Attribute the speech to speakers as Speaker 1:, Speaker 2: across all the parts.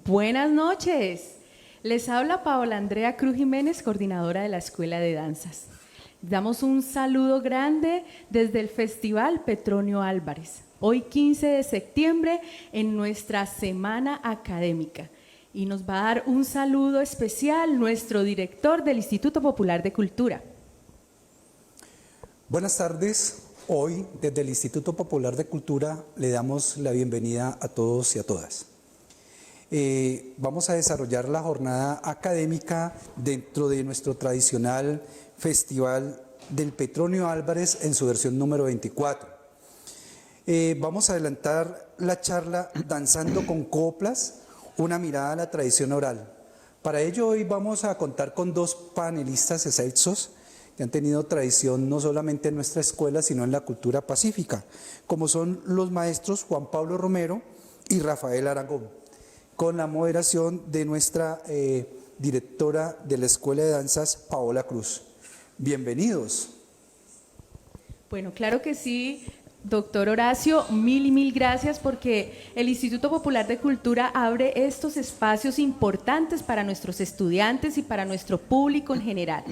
Speaker 1: Buenas noches. Les habla Paola Andrea Cruz Jiménez, coordinadora de la Escuela de Danzas. Damos un saludo grande desde el Festival Petronio Álvarez, hoy 15 de septiembre en nuestra semana académica. Y nos va a dar un saludo especial nuestro director del Instituto Popular de Cultura.
Speaker 2: Buenas tardes. Hoy, desde el Instituto Popular de Cultura, le damos la bienvenida a todos y a todas. Vamos a desarrollar la jornada académica dentro de nuestro tradicional Festival del Petronio Álvarez en su versión número 24. Vamos a adelantar la charla Danzando con Coplas, una mirada a la tradición oral. Para ello hoy vamos a contar con dos panelistas excelsos que han tenido tradición no solamente en nuestra escuela, sino en la cultura pacífica, como son los maestros Juan Pablo Romero y Rafael Aragón, con la moderación de nuestra directora de la Escuela de Danzas, Paola Cruz. Bienvenidos.
Speaker 1: Bueno, claro que sí, doctor Horacio, mil y mil gracias porque el Instituto Popular de Cultura abre estos espacios importantes para nuestros estudiantes y para nuestro público en general.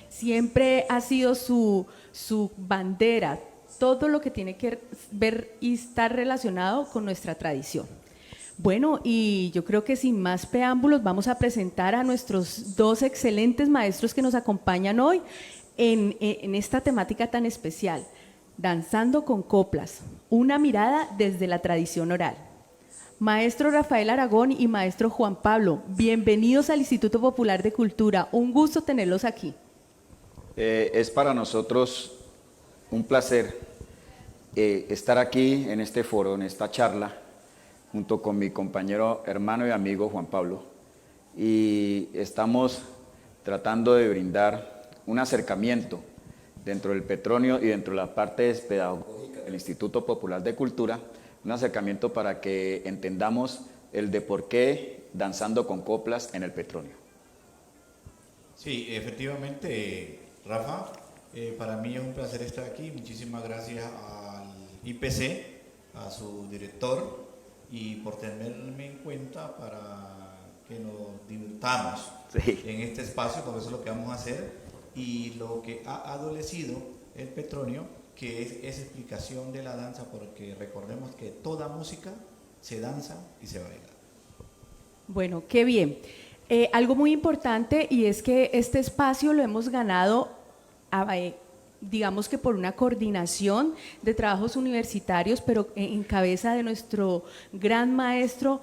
Speaker 1: Siempre ha sido su bandera, todo lo que tiene que ver y estar relacionado con nuestra tradición. Bueno, y yo creo que sin más preámbulos vamos a presentar a nuestros dos excelentes maestros que nos acompañan hoy en esta temática tan especial, Danzando con Coplas, una mirada desde la tradición oral. Maestro Rafael Aragón y maestro Juan Pablo, bienvenidos al Instituto Popular de Cultura, un gusto tenerlos aquí.
Speaker 3: Es para nosotros un placer estar aquí en este foro, en esta charla, junto con mi compañero, hermano y amigo Juan Pablo, y estamos tratando de brindar un acercamiento dentro del Petronio y dentro de la parte pedagógica del Instituto Popular de Cultura, un acercamiento para que entendamos el de por qué Danzando con Coplas en el Petronio.
Speaker 4: Sí, efectivamente, Rafa, para mí es un placer estar aquí. Muchísimas gracias al IPC, a su director, y por tenerme en cuenta para que nos divirtamos en este espacio, porque eso es lo que vamos a hacer, y lo que ha adolecido el Petronio, que es esa explicación de la danza, porque recordemos que toda música se danza y se baila.
Speaker 1: Bueno, qué bien. Algo muy importante, y es que este espacio lo hemos ganado, digamos que por una coordinación de trabajos universitarios, pero en cabeza de nuestro gran maestro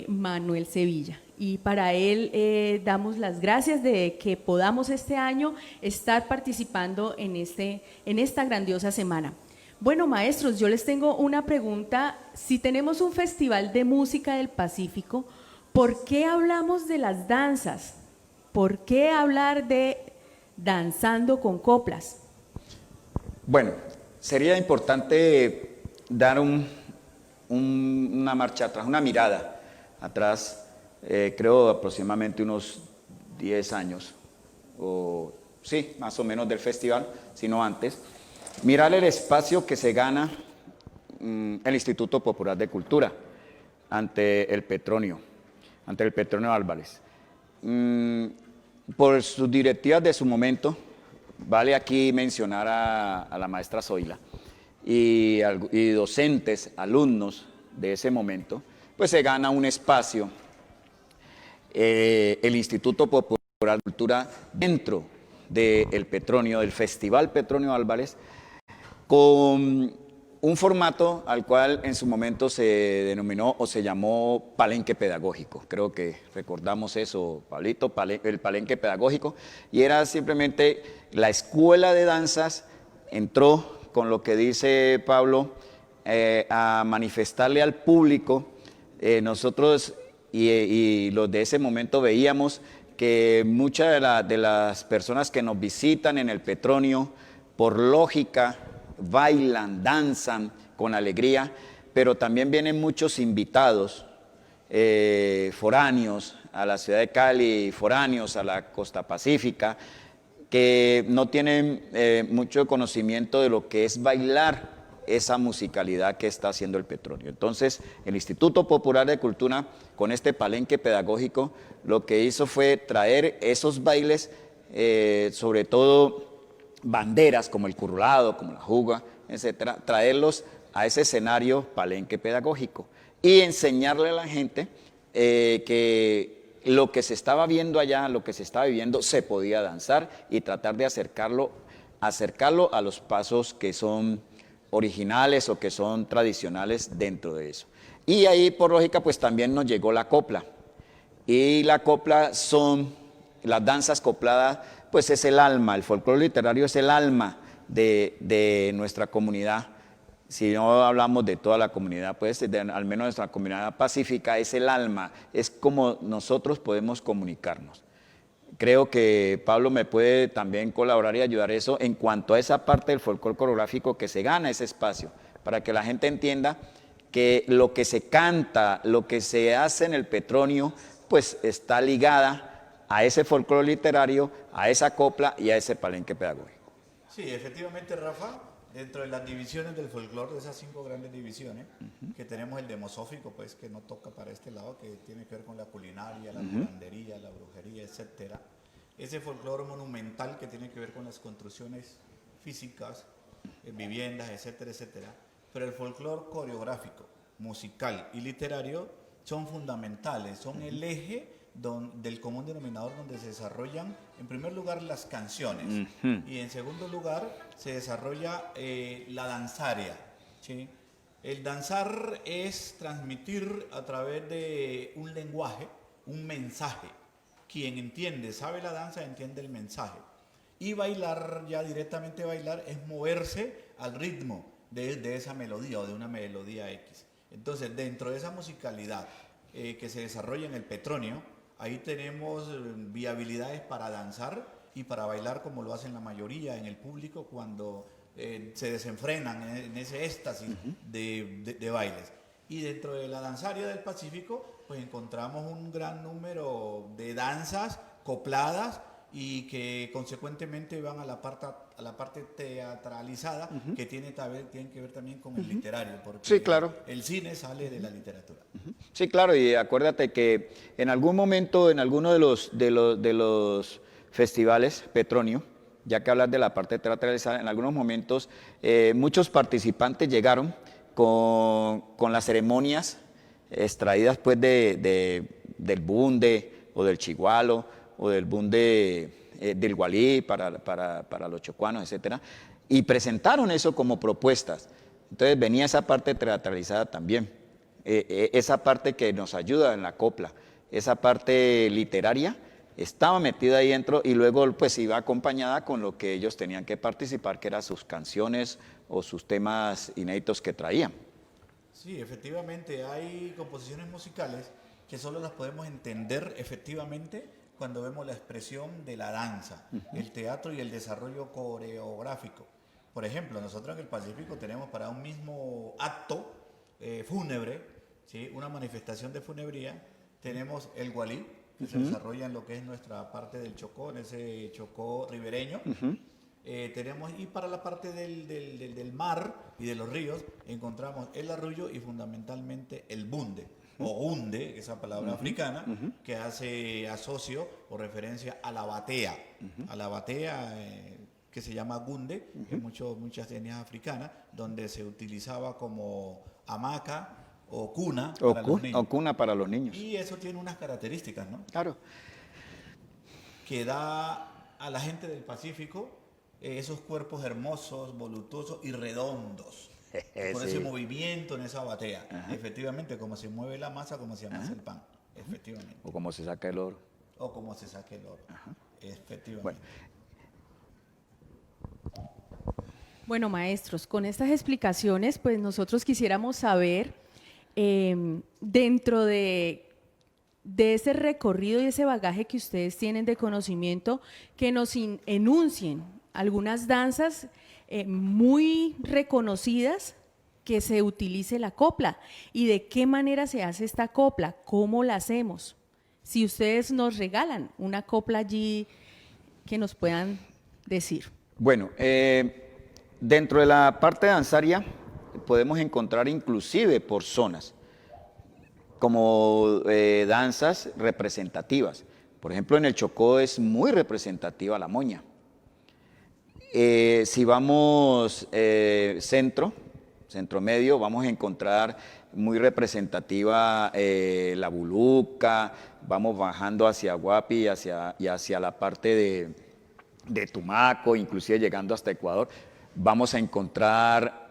Speaker 1: Manuel Sevilla. Y para él damos las gracias de que podamos este año estar participando en esta grandiosa semana. Bueno, maestros, yo les tengo una pregunta. Si tenemos un festival de música del Pacífico, ¿por qué hablamos de las danzas? ¿Por qué hablar de Danzando con Coplas?
Speaker 3: Bueno, sería importante dar una marcha atrás, una mirada atrás, creo aproximadamente unos 10 años, o sí, más o menos del festival, si no antes, mirar el espacio que se gana el Instituto Popular de Cultura ante el Petronio Álvarez. Por sus directivas de su momento, vale aquí mencionar a la maestra Zoila y docentes, alumnos de ese momento, pues se gana un espacio, el Instituto Popular de Cultura, dentro del Petronio, del Festival Petronio Álvarez, con un formato al cual en su momento se denominó o se llamó palenque pedagógico. Creo que recordamos eso, Pablito, el palenque pedagógico, y era simplemente la escuela de danzas entró con lo que dice Pablo a manifestarle al público. Nosotros y los de ese momento veíamos que muchas de las personas que nos visitan en el Petronio, por lógica, bailan, danzan con alegría, pero también vienen muchos invitados foráneos a la ciudad de Cali, foráneos a la costa pacífica, que no tienen mucho conocimiento de lo que es bailar esa musicalidad que está haciendo el Petronio. Entonces, el Instituto Popular de Cultura, con este palenque pedagógico, lo que hizo fue traer esos bailes, sobre todo banderas como el currulado, como la juga, etcétera, traerlos a ese escenario palenque pedagógico y enseñarle a la gente que lo que se estaba viendo allá, lo que se estaba viviendo, se podía danzar y tratar de acercarlo a los pasos que son originales o que son tradicionales dentro de eso. Y ahí, por lógica, pues también nos llegó la copla. Y la copla son, las danzas copladas, pues es el alma, el folclore literario es el alma de nuestra comunidad. Si no hablamos de toda la comunidad, pues al menos nuestra comunidad pacífica es el alma, es como nosotros podemos comunicarnos. Creo que Pablo me puede también colaborar y ayudar eso en cuanto a esa parte del folclore coreográfico que se gana ese espacio, para que la gente entienda que lo que se canta, lo que se hace en el Petronio, pues está ligada a ese folclore literario, a esa copla y a ese palenque pedagógico.
Speaker 4: Sí, efectivamente, Rafa, dentro de las divisiones del folclore, de esas 5 grandes divisiones, que tenemos el demosófico, pues que no toca para este lado, que tiene que ver con la culinaria, la curandería, la brujería, etcétera. Ese folclore monumental que tiene que ver con las construcciones físicas, viviendas, etcétera, etcétera. Pero el folclore coreográfico, musical y literario son fundamentales, son el eje del común denominador donde se desarrollan, en primer lugar, las canciones y en segundo lugar se desarrolla la danzaria, ¿sí? El danzar es transmitir a través de un lenguaje, un mensaje. Quien entiende, sabe la danza, entiende el mensaje. Y bailar, ya directamente bailar, es moverse al ritmo de esa melodía o de una melodía X. Entonces, dentro de esa musicalidad que se desarrolla en el Petronio, ahí tenemos viabilidades para danzar y para bailar como lo hacen la mayoría en el público cuando se desenfrenan en ese éxtasis de bailes. Y dentro de la danzaria del Pacífico, pues encontramos un gran número de danzas copladas y que consecuentemente van a la parte teatralizada, que tiene que ver también con el literario, porque
Speaker 3: sí, claro,
Speaker 4: el cine sale de la literatura.
Speaker 3: Sí, claro, y acuérdate que en algún momento, en alguno de los festivales Petronio, ya que hablas de la parte teatralizada, en algunos momentos muchos participantes llegaron con las ceremonias extraídas pues del bunde o del chigualo o del bunde del gualí para los chocuanos, etcétera, y presentaron eso como propuestas. Entonces venía esa parte teatralizada también, esa parte que nos ayuda en la copla, esa parte literaria estaba metida ahí dentro y luego pues iba acompañada con lo que ellos tenían que participar, que eran sus canciones o sus temas inéditos que traían.
Speaker 4: Sí, efectivamente, hay composiciones musicales que solo las podemos entender efectivamente cuando vemos la expresión de la danza, el teatro y el desarrollo coreográfico. Por ejemplo, nosotros en el Pacífico tenemos para un mismo acto fúnebre, ¿sí?, una manifestación de funebría, tenemos el gualí, que se desarrolla en lo que es nuestra parte del Chocó, en ese Chocó ribereño. Tenemos, y para la parte del mar y de los ríos, encontramos el arrullo y fundamentalmente el bunde, o hunde, esa palabra africana, que hace asocio o referencia a la batea, que se llama gunde, en muchas etnias africanas, donde se utilizaba como hamaca o cuna para los niños.
Speaker 3: O cuna para los niños.
Speaker 4: Y eso tiene unas características, ¿no?
Speaker 3: Claro.
Speaker 4: Que da a la gente del Pacífico esos cuerpos hermosos, voluptuosos y redondos. Con ese movimiento en esa batea. Efectivamente, como se mueve la masa, como se amasa el pan. Efectivamente.
Speaker 3: O como se saca el oro.
Speaker 4: O como se saca el oro. Efectivamente.
Speaker 3: Bueno.
Speaker 1: Bueno, maestros, con estas explicaciones, pues nosotros quisiéramos saber, dentro de ese recorrido y ese bagaje que ustedes tienen de conocimiento, que nos enuncien algunas danzas muy reconocidas que se utilice la copla y de qué manera se hace esta copla, cómo la hacemos. Si ustedes nos regalan una copla allí que nos puedan decir.
Speaker 3: Bueno, dentro de la parte danzaria podemos encontrar inclusive por zonas, como danzas representativas. Por ejemplo, en el Chocó es muy representativa la moña. Si vamos centro medio, vamos a encontrar muy representativa la buluca, vamos bajando hacia Guapi y hacia la parte de Tumaco, inclusive llegando hasta Ecuador, vamos a encontrar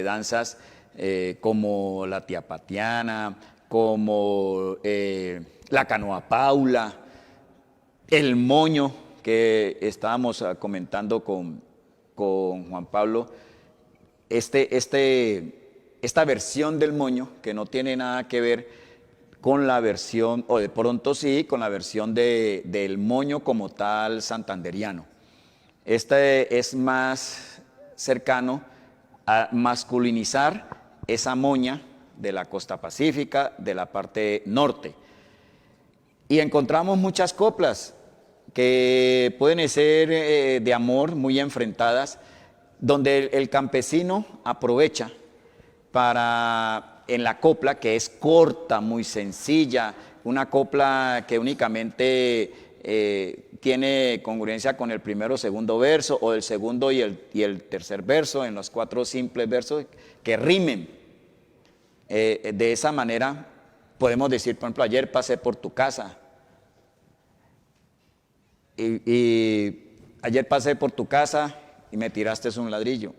Speaker 3: danzas como la tiapatiana, como la canoa paula, el moño, que estábamos comentando con Juan Pablo, esta versión del moño que no tiene nada que ver con la versión, o de pronto sí, con la versión del moño como tal santanderiano. Este es más cercano a masculinizar esa moña de la costa pacífica, de la parte norte. Y encontramos muchas coplas que pueden ser de amor, muy enfrentadas, donde el campesino aprovecha para, en la copla, que es corta, muy sencilla, una copla que únicamente tiene congruencia con el primero o segundo verso, o el segundo y el tercer verso, en los 4 simples versos que rimen. De esa manera podemos decir, por ejemplo, ayer pasé por tu casa, y ayer pasé por tu casa y me tiraste un ladrillo,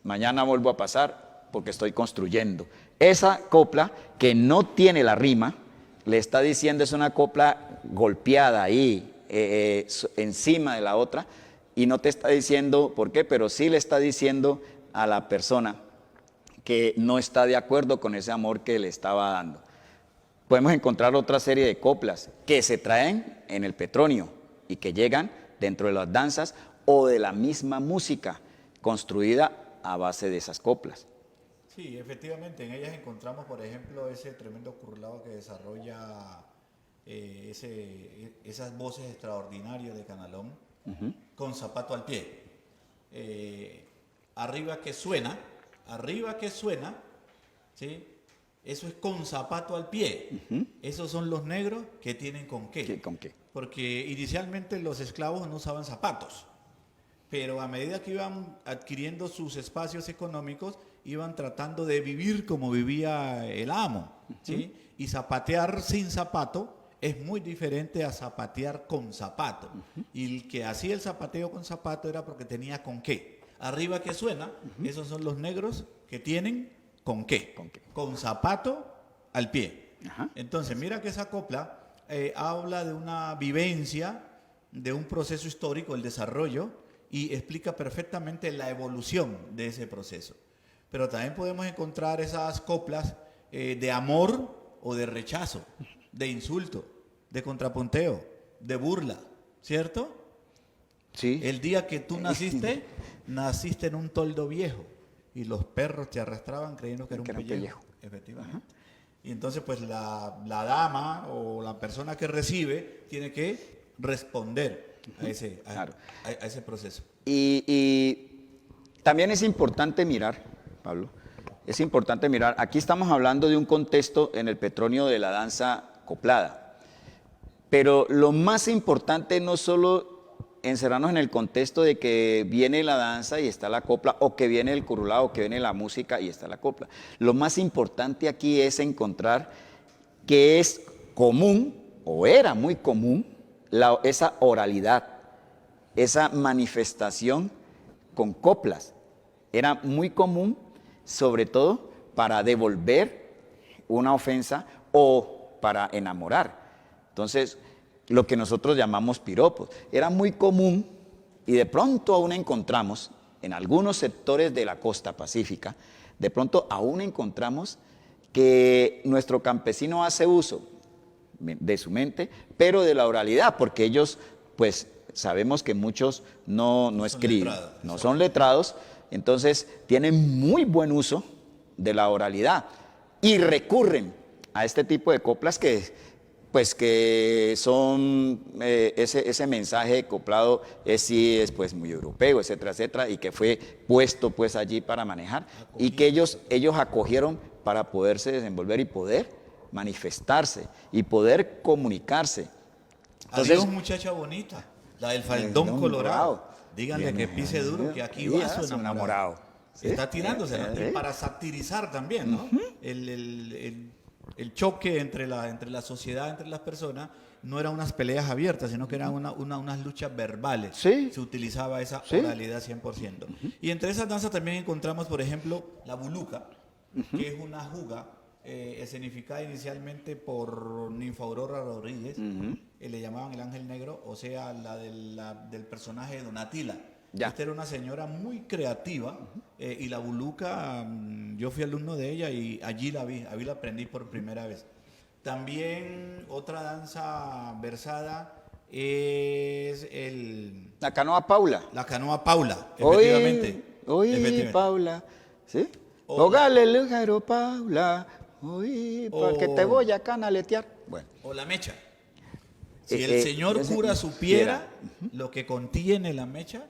Speaker 3: mañana vuelvo a pasar porque estoy construyendo. Esa copla que no tiene la rima, le está diciendo, es una copla golpeada ahí, encima de la otra, y no te está diciendo por qué, pero sí le está diciendo a la persona que no está de acuerdo con ese amor que le estaba dando. Podemos encontrar otra serie de coplas que se traen en el Petronio y que llegan dentro de las danzas o de la misma música construida a base de esas coplas.
Speaker 4: Sí, efectivamente, en ellas encontramos, por ejemplo, ese tremendo currulao que desarrolla esas voces extraordinarias de Canalón, con zapato al pie. Arriba que suena, ¿sí? Eso es con zapato al pie. Esos son los negros que tienen con qué.
Speaker 3: ¿Qué, con qué?
Speaker 4: Porque inicialmente los esclavos no usaban zapatos, pero a medida que iban adquiriendo sus espacios económicos, iban tratando de vivir como vivía el amo, ¿sí? Y zapatear sin zapato es muy diferente a zapatear con zapato. Y el que hacía el zapateo con zapato era porque tenía con qué. Arriba que suena, esos son los negros que tienen con qué. Con zapato al pie. Entonces, mira que esa copla habla de una vivencia, de un proceso histórico, el desarrollo, y explica perfectamente la evolución de ese proceso. Pero también podemos encontrar esas coplas de amor o de rechazo, de insulto, de contrapunteo, de burla, ¿cierto?
Speaker 3: Sí.
Speaker 4: El día que tú naciste en un toldo viejo y los perros te arrastraban creyendo que era un pellejo. Efectivamente. Y entonces pues la dama o la persona que recibe tiene que responder a ese proceso.
Speaker 3: Y también es importante mirar, Pablo, aquí estamos hablando de un contexto en el Petronio de la danza coplada, pero lo más importante no solo encerrarnos en el contexto de que viene la danza y está la copla, o que viene el currulao, o que viene la música y está la copla. Lo más importante aquí es encontrar que es común, o era muy común, esa oralidad, esa manifestación con coplas. Era muy común, sobre todo para devolver una ofensa o para enamorar. Entonces, lo que nosotros llamamos piropos. Era muy común y de pronto aún encontramos, en algunos sectores de la costa pacífica, de pronto aún encontramos que nuestro campesino hace uso de su mente, pero de la oralidad, porque ellos, pues, sabemos que muchos no escriben, no son letrados, entonces tienen muy buen uso de la oralidad y recurren a este tipo de coplas que pues que son, ese mensaje acoplado sí es pues muy europeo, etcétera, y que fue puesto pues allí para manejar, y que ellos acogieron para poderse desenvolver y poder manifestarse y poder comunicarse. Entonces,
Speaker 4: Adiós, muchacha bonita, la del faldón colorado. Díganle que pise duro, que aquí va su enamorado.
Speaker 3: ¿Sí?
Speaker 4: Está tirándose, ¿no? Para satirizar también, ¿no? El choque entre la sociedad, entre las personas, no eran unas peleas abiertas, sino que eran unas luchas verbales.
Speaker 3: Sí.
Speaker 4: Se utilizaba esa
Speaker 3: Sí.
Speaker 4: oralidad 100%. Y entre esas danzas también encontramos, por ejemplo, la buluca, que es una juga escenificada inicialmente por Ninfa Aurora Rodríguez, le llamaban el Ángel Negro, o sea, la del personaje de Donatila.
Speaker 3: Ya.
Speaker 4: Esta era una señora muy creativa y la buluca, yo fui alumno de ella y allí la aprendí por primera vez. También otra danza versada es
Speaker 3: la canoa Paula.
Speaker 4: la canoa Paula, efectivamente.
Speaker 3: Oí, Paula, ¿sí? Póngale el jaro, Paula, oí, porque te voy a canaletear. Bueno.
Speaker 4: O la mecha. Si el señor cura supiera lo que contiene la mecha,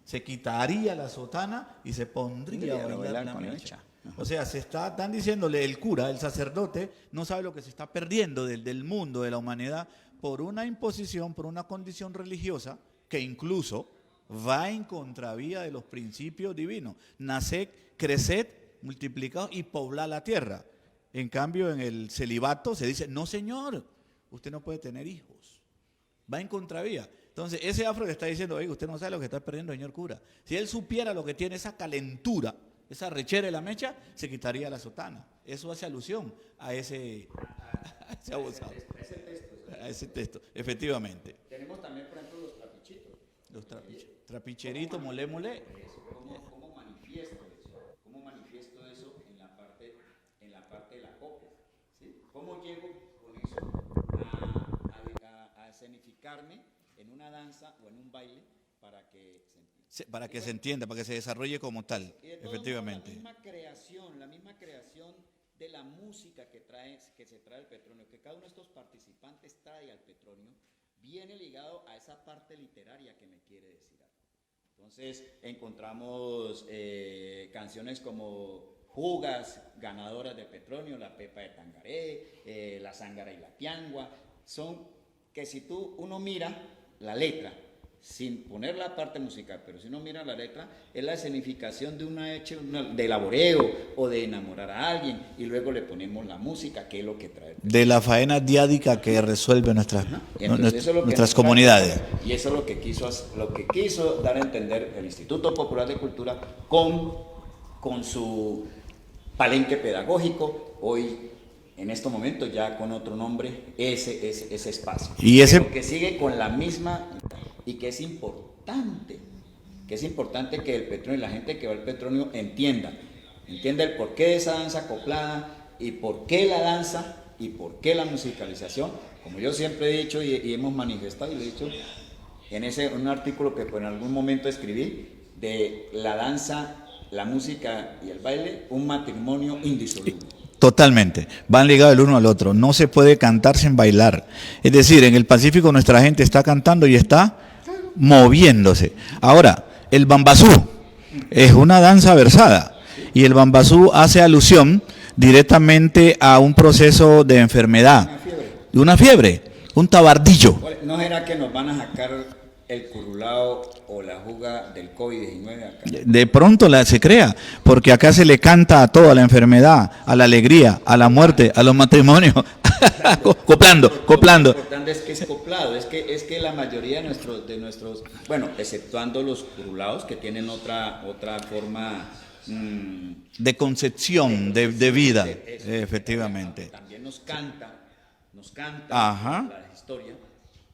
Speaker 4: se quitaría la sotana y se pondría a bailar la mecha. O sea, están diciéndole el cura, el sacerdote, no sabe lo que se está perdiendo del mundo, de la humanidad, por una imposición, por una condición religiosa que incluso va en contravía de los principios divinos. Naced, creced, multiplicados y poblad la tierra. En cambio, en el celibato se dice, no señor, usted no puede tener hijos. Va en contravía. Entonces, ese afro le está diciendo, oye, usted no sabe lo que está perdiendo, señor cura. Si él supiera lo que tiene esa calentura, esa rechera de la mecha, se quitaría la sotana. Eso hace alusión a ese abusado. A ese texto, efectivamente.
Speaker 3: Tenemos también, por ejemplo, los trapichitos.
Speaker 4: Los trapicheritos, molé.
Speaker 3: ¿Cómo manifiesto eso en la parte de la copla? ¿Sí? ¿Cómo llego con eso a escenificarme en una danza o en un baile para que se entienda?
Speaker 4: Para que se entienda, para que se desarrolle como tal,
Speaker 3: Y de todos
Speaker 4: efectivamente.
Speaker 3: modos, la misma creación de la música que se trae el Petronio, que cada uno de estos participantes trae al Petronio, viene ligado a esa parte literaria que me quiere decir algo. Entonces encontramos canciones como Jugas, ganadoras de Petronio, La Pepa de Tangaré, La Zángara y la Tiangua, son que si uno mira la letra, sin poner la parte musical, pero si uno mira la letra, es la escenificación de laboreo o de enamorar a alguien, y luego le ponemos la música, que es lo que trae.
Speaker 4: De la faena diádica que resuelve nuestras comunidades.
Speaker 3: Y eso es lo que quiso dar a entender el Instituto Popular de Cultura con su palenque pedagógico, hoy en estos momentos ya con otro nombre, ese espacio.
Speaker 4: Y
Speaker 3: pero que sigue con la misma, y que es importante que el Petronio y la gente que va al Petronio entienda el porqué de esa danza acoplada y por qué la danza y por qué la musicalización, como yo siempre he dicho y hemos manifestado y lo he dicho en un artículo que en algún momento escribí, de la danza, la música y el baile, un matrimonio indisoluble.
Speaker 4: Totalmente, van ligados el uno al otro, no se puede cantar sin bailar. Es decir, en el Pacífico nuestra gente está cantando y está moviéndose. Ahora, el bambasú es una danza versada y el bambasú hace alusión directamente a un proceso de enfermedad, de una fiebre, un tabardillo.
Speaker 3: ¿No será que nos van a sacar el curulao o la juga del COVID-19 acá?
Speaker 4: De pronto se crea, porque acá se le canta a toda la enfermedad, a la alegría, a la muerte, a los matrimonios, coplando.
Speaker 3: Lo importante es que es coplado, es que la mayoría de nuestros, bueno, exceptuando los curulaos que tienen otra forma
Speaker 4: de concepción, de vida, efectivamente.
Speaker 3: También nos canta
Speaker 4: Ajá.
Speaker 3: la historia,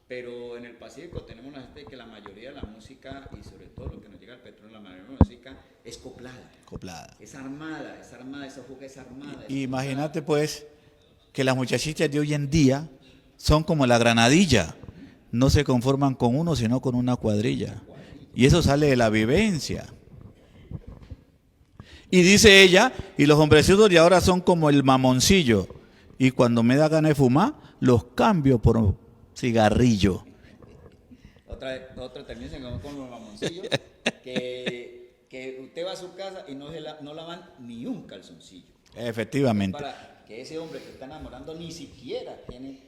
Speaker 3: pero en el Pacífico tenemos la gente que la mayoría de la música, y sobre todo lo que nos llega al Petronio, la mayoría de la música es coplada. Es armada, esa juga es armada.
Speaker 4: Imagínate pues que las muchachitas de hoy en día son como la granadilla, no se conforman con uno, sino con una cuadrilla. Y eso sale de la vivencia. Y dice ella, y los hombrecitos de ahora son como el mamoncillo.
Speaker 5: y cuando me da ganas de fumar, los cambio por un cigarrillo.
Speaker 3: Otra también se encontró con los mamoncillos, que usted va a su casa y no lavan ni un calzoncillo.
Speaker 5: Efectivamente.
Speaker 3: Para que ese hombre que está enamorando ni siquiera tiene...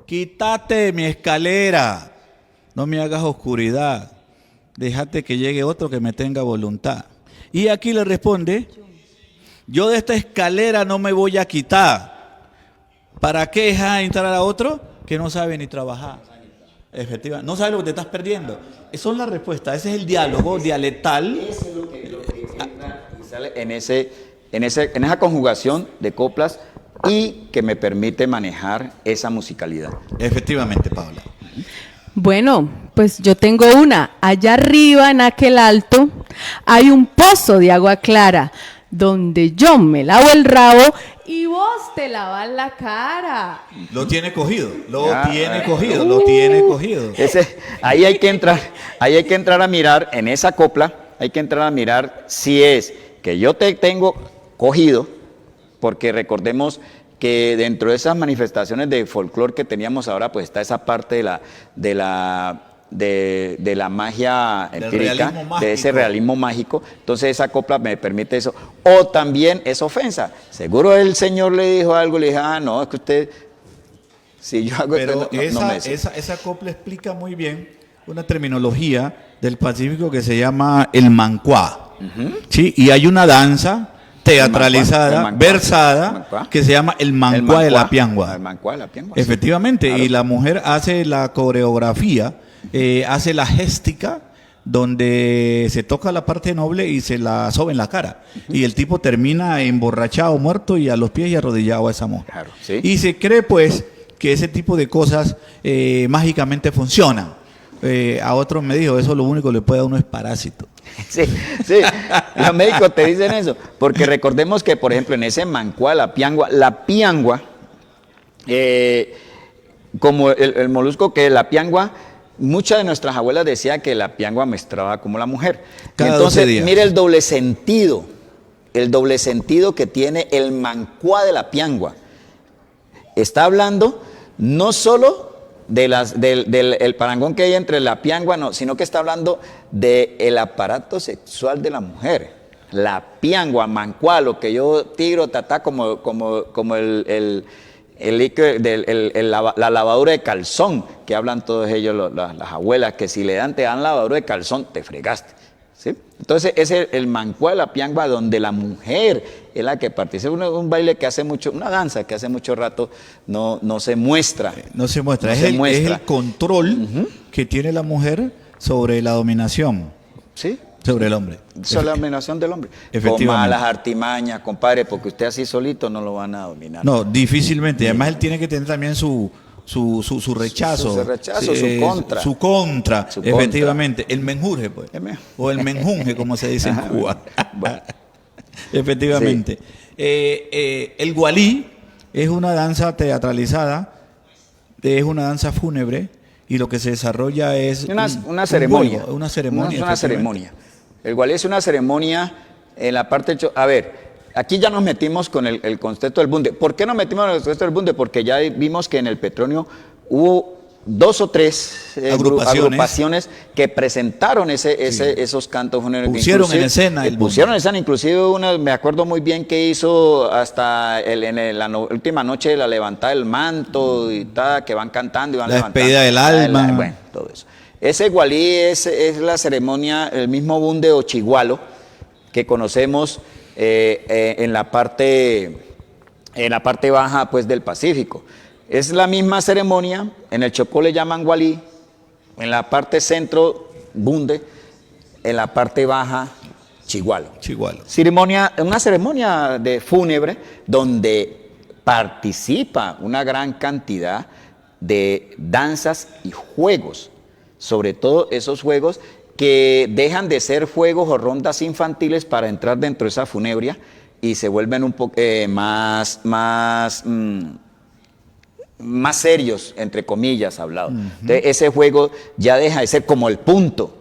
Speaker 5: Quítate de mi escalera, no me hagas oscuridad, déjate que llegue otro que me tenga voluntad. Y aquí le responde, yo de esta escalera no me voy a quitar. ¿Para qué dejar entrar a otro que no sabe ni trabajar? Efectivamente, no sabe lo que te estás perdiendo. Esa es la respuesta, ese es el diálogo dialectal.
Speaker 3: Eso es lo que entra y sale en esa conjugación de coplas y que me permite manejar esa musicalidad.
Speaker 5: Efectivamente, Paula.
Speaker 1: Bueno, pues yo tengo una. Allá arriba, en aquel alto, hay un pozo de agua clara, donde yo me lavo el rabo y vos te lavas la cara.
Speaker 5: Lo tiene cogido, lo
Speaker 3: Ya,
Speaker 5: tiene cogido.
Speaker 3: Ahí hay que entrar a mirar en esa copla, hay que entrar a mirar si es que yo te tengo cogido, porque recordemos que dentro de esas manifestaciones de folclore que teníamos ahora, pues está esa parte de la magia empírica, de ese realismo mágico. Entonces esa copla me permite eso. O también es ofensa. Seguro el Señor le dijo algo, le dije, no, es que usted, si yo hago
Speaker 5: Pero
Speaker 3: esto, no me
Speaker 5: esa copla explica muy bien una terminología del Pacífico que se llama el mancuá. ¿Sí? Y hay una danza teatralizada,
Speaker 3: el mancuá,
Speaker 5: versada, que se llama el mancuá de la piangua.
Speaker 3: El mancuá de la piangua.
Speaker 5: Efectivamente,
Speaker 3: Claro.
Speaker 5: y la mujer hace la coreografía, hace la géstica, donde se toca la parte noble y se la soba en la cara. Y el tipo termina emborrachado, muerto y a los pies y arrodillado a esa mujer.
Speaker 3: Claro, ¿sí?
Speaker 5: Y se cree pues que ese tipo de cosas mágicamente funcionan. A otros me dijo, eso lo único que le puede dar a uno es parásito.
Speaker 3: Sí, los médicos te dicen eso, porque recordemos que, por ejemplo, en ese mancuá, la piangua, como el molusco que la piangua, muchas de nuestras abuelas decían que la piangua menstruaba como la mujer.
Speaker 5: Cada
Speaker 3: Entonces,
Speaker 5: 12 días.
Speaker 3: mire el doble sentido que tiene el mancuá de la piangua. Está hablando no solo del parangón que hay entre la piangua, no, sino que está hablando del aparato sexual de la mujer. La piangua, mancuá, lo que yo tiro, tatá, como la lavadura de calzón, que hablan todos ellos, las abuelas, que si te dan lavadura de calzón, te fregaste. ¿Sí? Entonces, es el mancuá de la piangua, donde la mujer es la que participa. Un baile que hace mucho, una danza que hace mucho rato no se muestra.
Speaker 5: No se muestra,
Speaker 3: No
Speaker 5: es,
Speaker 3: se
Speaker 5: el,
Speaker 3: muestra.
Speaker 5: es el control que tiene la mujer sobre la dominación,
Speaker 3: ¿Sí?
Speaker 5: sobre el hombre.
Speaker 3: Esa es la dominación del hombre. Con
Speaker 5: Efectivamente.
Speaker 3: malas artimañas, compadre, porque usted así solito no lo van a dominar.
Speaker 5: No, difícilmente. Además, él tiene que tener también su rechazo.
Speaker 3: Su rechazo, su contra.
Speaker 5: Su contra,
Speaker 3: Su contra.
Speaker 5: efectivamente. El menjurje, pues. O el menjunje, como se dice en Cuba.
Speaker 3: Bueno.
Speaker 5: Efectivamente. El gualí es una danza teatralizada, es una danza fúnebre, y lo que se desarrolla es
Speaker 3: Una ceremonia.
Speaker 5: Una ceremonia.
Speaker 3: Es una ceremonia. El gualí es una ceremonia en la parte... A ver, aquí ya nos metimos con el concepto del bunde. ¿Por qué nos metimos en el concepto del bunde? Porque ya vimos que en el Petronio hubo 2 o 3 agrupaciones que presentaron esos cantos fúnebres.
Speaker 5: Pusieron en escena el
Speaker 3: Pusieron en escena, inclusive una, me acuerdo muy bien que hizo hasta la última noche de la levantada del manto y tal, que van cantando y van
Speaker 5: La
Speaker 3: levantando.
Speaker 5: despedida del alma.
Speaker 3: Bueno, todo eso. Ese gualí es la ceremonia, el mismo bunde o chigualo que conocemos en la parte baja, pues, del Pacífico. Es la misma ceremonia, en el Chocó le llaman gualí, en la parte centro, bunde, en la parte baja, chigualo. Una ceremonia de fúnebre donde participa una gran cantidad de danzas y juegos, sobre todo esos juegos que dejan de ser juegos o rondas infantiles para entrar dentro de esa funebria y se vuelven un poco más serios, entre comillas, hablado. Entonces, ese juego ya deja de ser como el punto.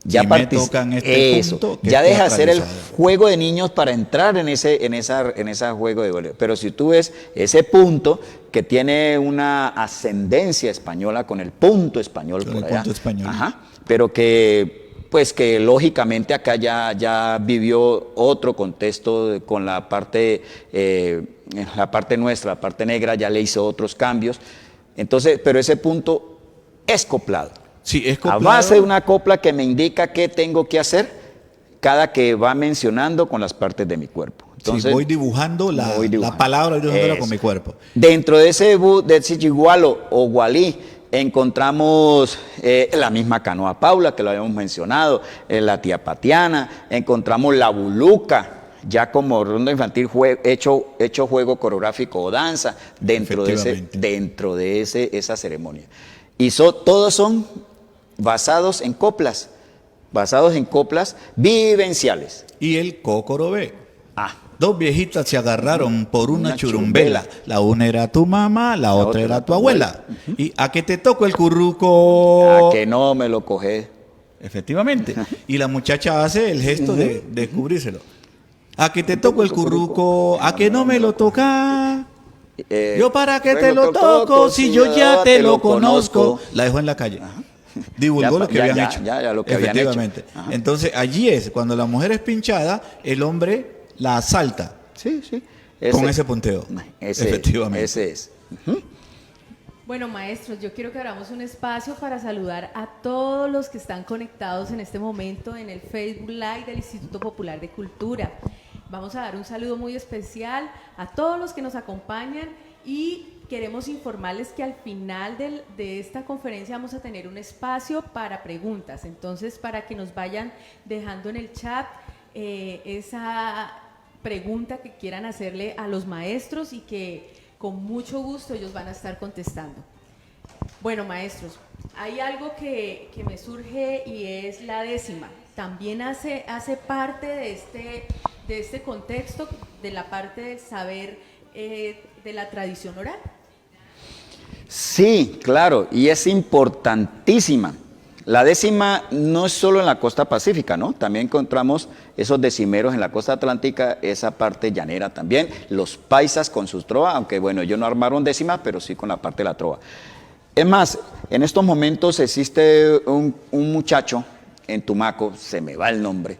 Speaker 3: Ya
Speaker 5: Si me
Speaker 3: partici-
Speaker 5: tocan este
Speaker 3: eso,
Speaker 5: punto, que
Speaker 3: ya
Speaker 5: esté
Speaker 3: deja de ser el
Speaker 5: actualizado.
Speaker 3: juego de niños para entrar en ese juego de goles. Pero si tú ves ese punto que tiene una ascendencia española con el punto español
Speaker 5: Con
Speaker 3: por
Speaker 5: el
Speaker 3: allá.
Speaker 5: punto español.
Speaker 3: Ajá, pero que pues que lógicamente acá ya vivió otro contexto con la parte nuestra, la parte negra, ya le hizo otros cambios. Entonces, pero ese punto es coplado.
Speaker 5: Sí, es
Speaker 3: A
Speaker 5: coplado.
Speaker 3: base de una copla que me indica qué tengo que hacer cada que va mencionando con las partes de mi cuerpo. Entonces,
Speaker 5: Sí, voy dibujando la
Speaker 3: dibujando.
Speaker 5: palabra, voy dibujándola con
Speaker 3: Eso.
Speaker 5: mi cuerpo.
Speaker 3: Dentro de ese Chigualo o Gualí encontramos la misma canoa Paula, que lo habíamos mencionado, la tía Patiana, encontramos la buluca, ya como ronda infantil hecho juego coreográfico o danza dentro de esa ceremonia. Y todos son basados en coplas vivenciales.
Speaker 5: Y el cocorobé.
Speaker 3: Ah,
Speaker 5: Dos viejitas se agarraron por una
Speaker 3: Una
Speaker 5: churumbela.
Speaker 3: churumbela.
Speaker 5: La una era tu mamá, la otra era tu abuela. ¿Y a qué te tocó el
Speaker 3: a
Speaker 5: curruco?
Speaker 3: que no me lo coge.
Speaker 5: Efectivamente. Y la muchacha hace el gesto de descubrírselo. ¿A qué te tocó el curruco? ¿A que no me lo toca? Yo para qué te lo toco si yo ya te lo conozco. La dejó en la calle. Divulgó
Speaker 3: Ya,
Speaker 5: lo que
Speaker 3: ya,
Speaker 5: habían
Speaker 3: ya,
Speaker 5: hecho.
Speaker 3: ya lo que habían hecho.
Speaker 5: Efectivamente.
Speaker 3: Ajá.
Speaker 5: Entonces allí es, cuando la mujer es pinchada, el hombre la asalta
Speaker 3: Sí, sí.
Speaker 5: con ese punteo. Efectivamente.
Speaker 3: Ese es.
Speaker 1: Bueno, maestros, yo quiero que abramos un espacio para saludar a todos los que están conectados en este momento en el Facebook Live del Instituto Popular de Cultura. Vamos a dar un saludo muy especial a todos los que nos acompañan y queremos informarles que al final de esta conferencia vamos a tener un espacio para preguntas. Entonces, para que nos vayan dejando en el chat esa pregunta que quieran hacerle a los maestros y que con mucho gusto ellos van a estar contestando. Bueno, maestros, hay algo que me surge y es la décima. También hace parte de este contexto, de la parte del saber de la tradición oral.
Speaker 3: Sí, claro, y es importantísima. La décima no es solo en la costa pacífica, ¿no? También encontramos esos decimeros en la costa atlántica, esa parte llanera también, los paisas con sus trovas, aunque bueno, ellos no armaron décimas, pero sí con la parte de la trova. Es más, en estos momentos existe un muchacho en Tumaco, se me va el nombre,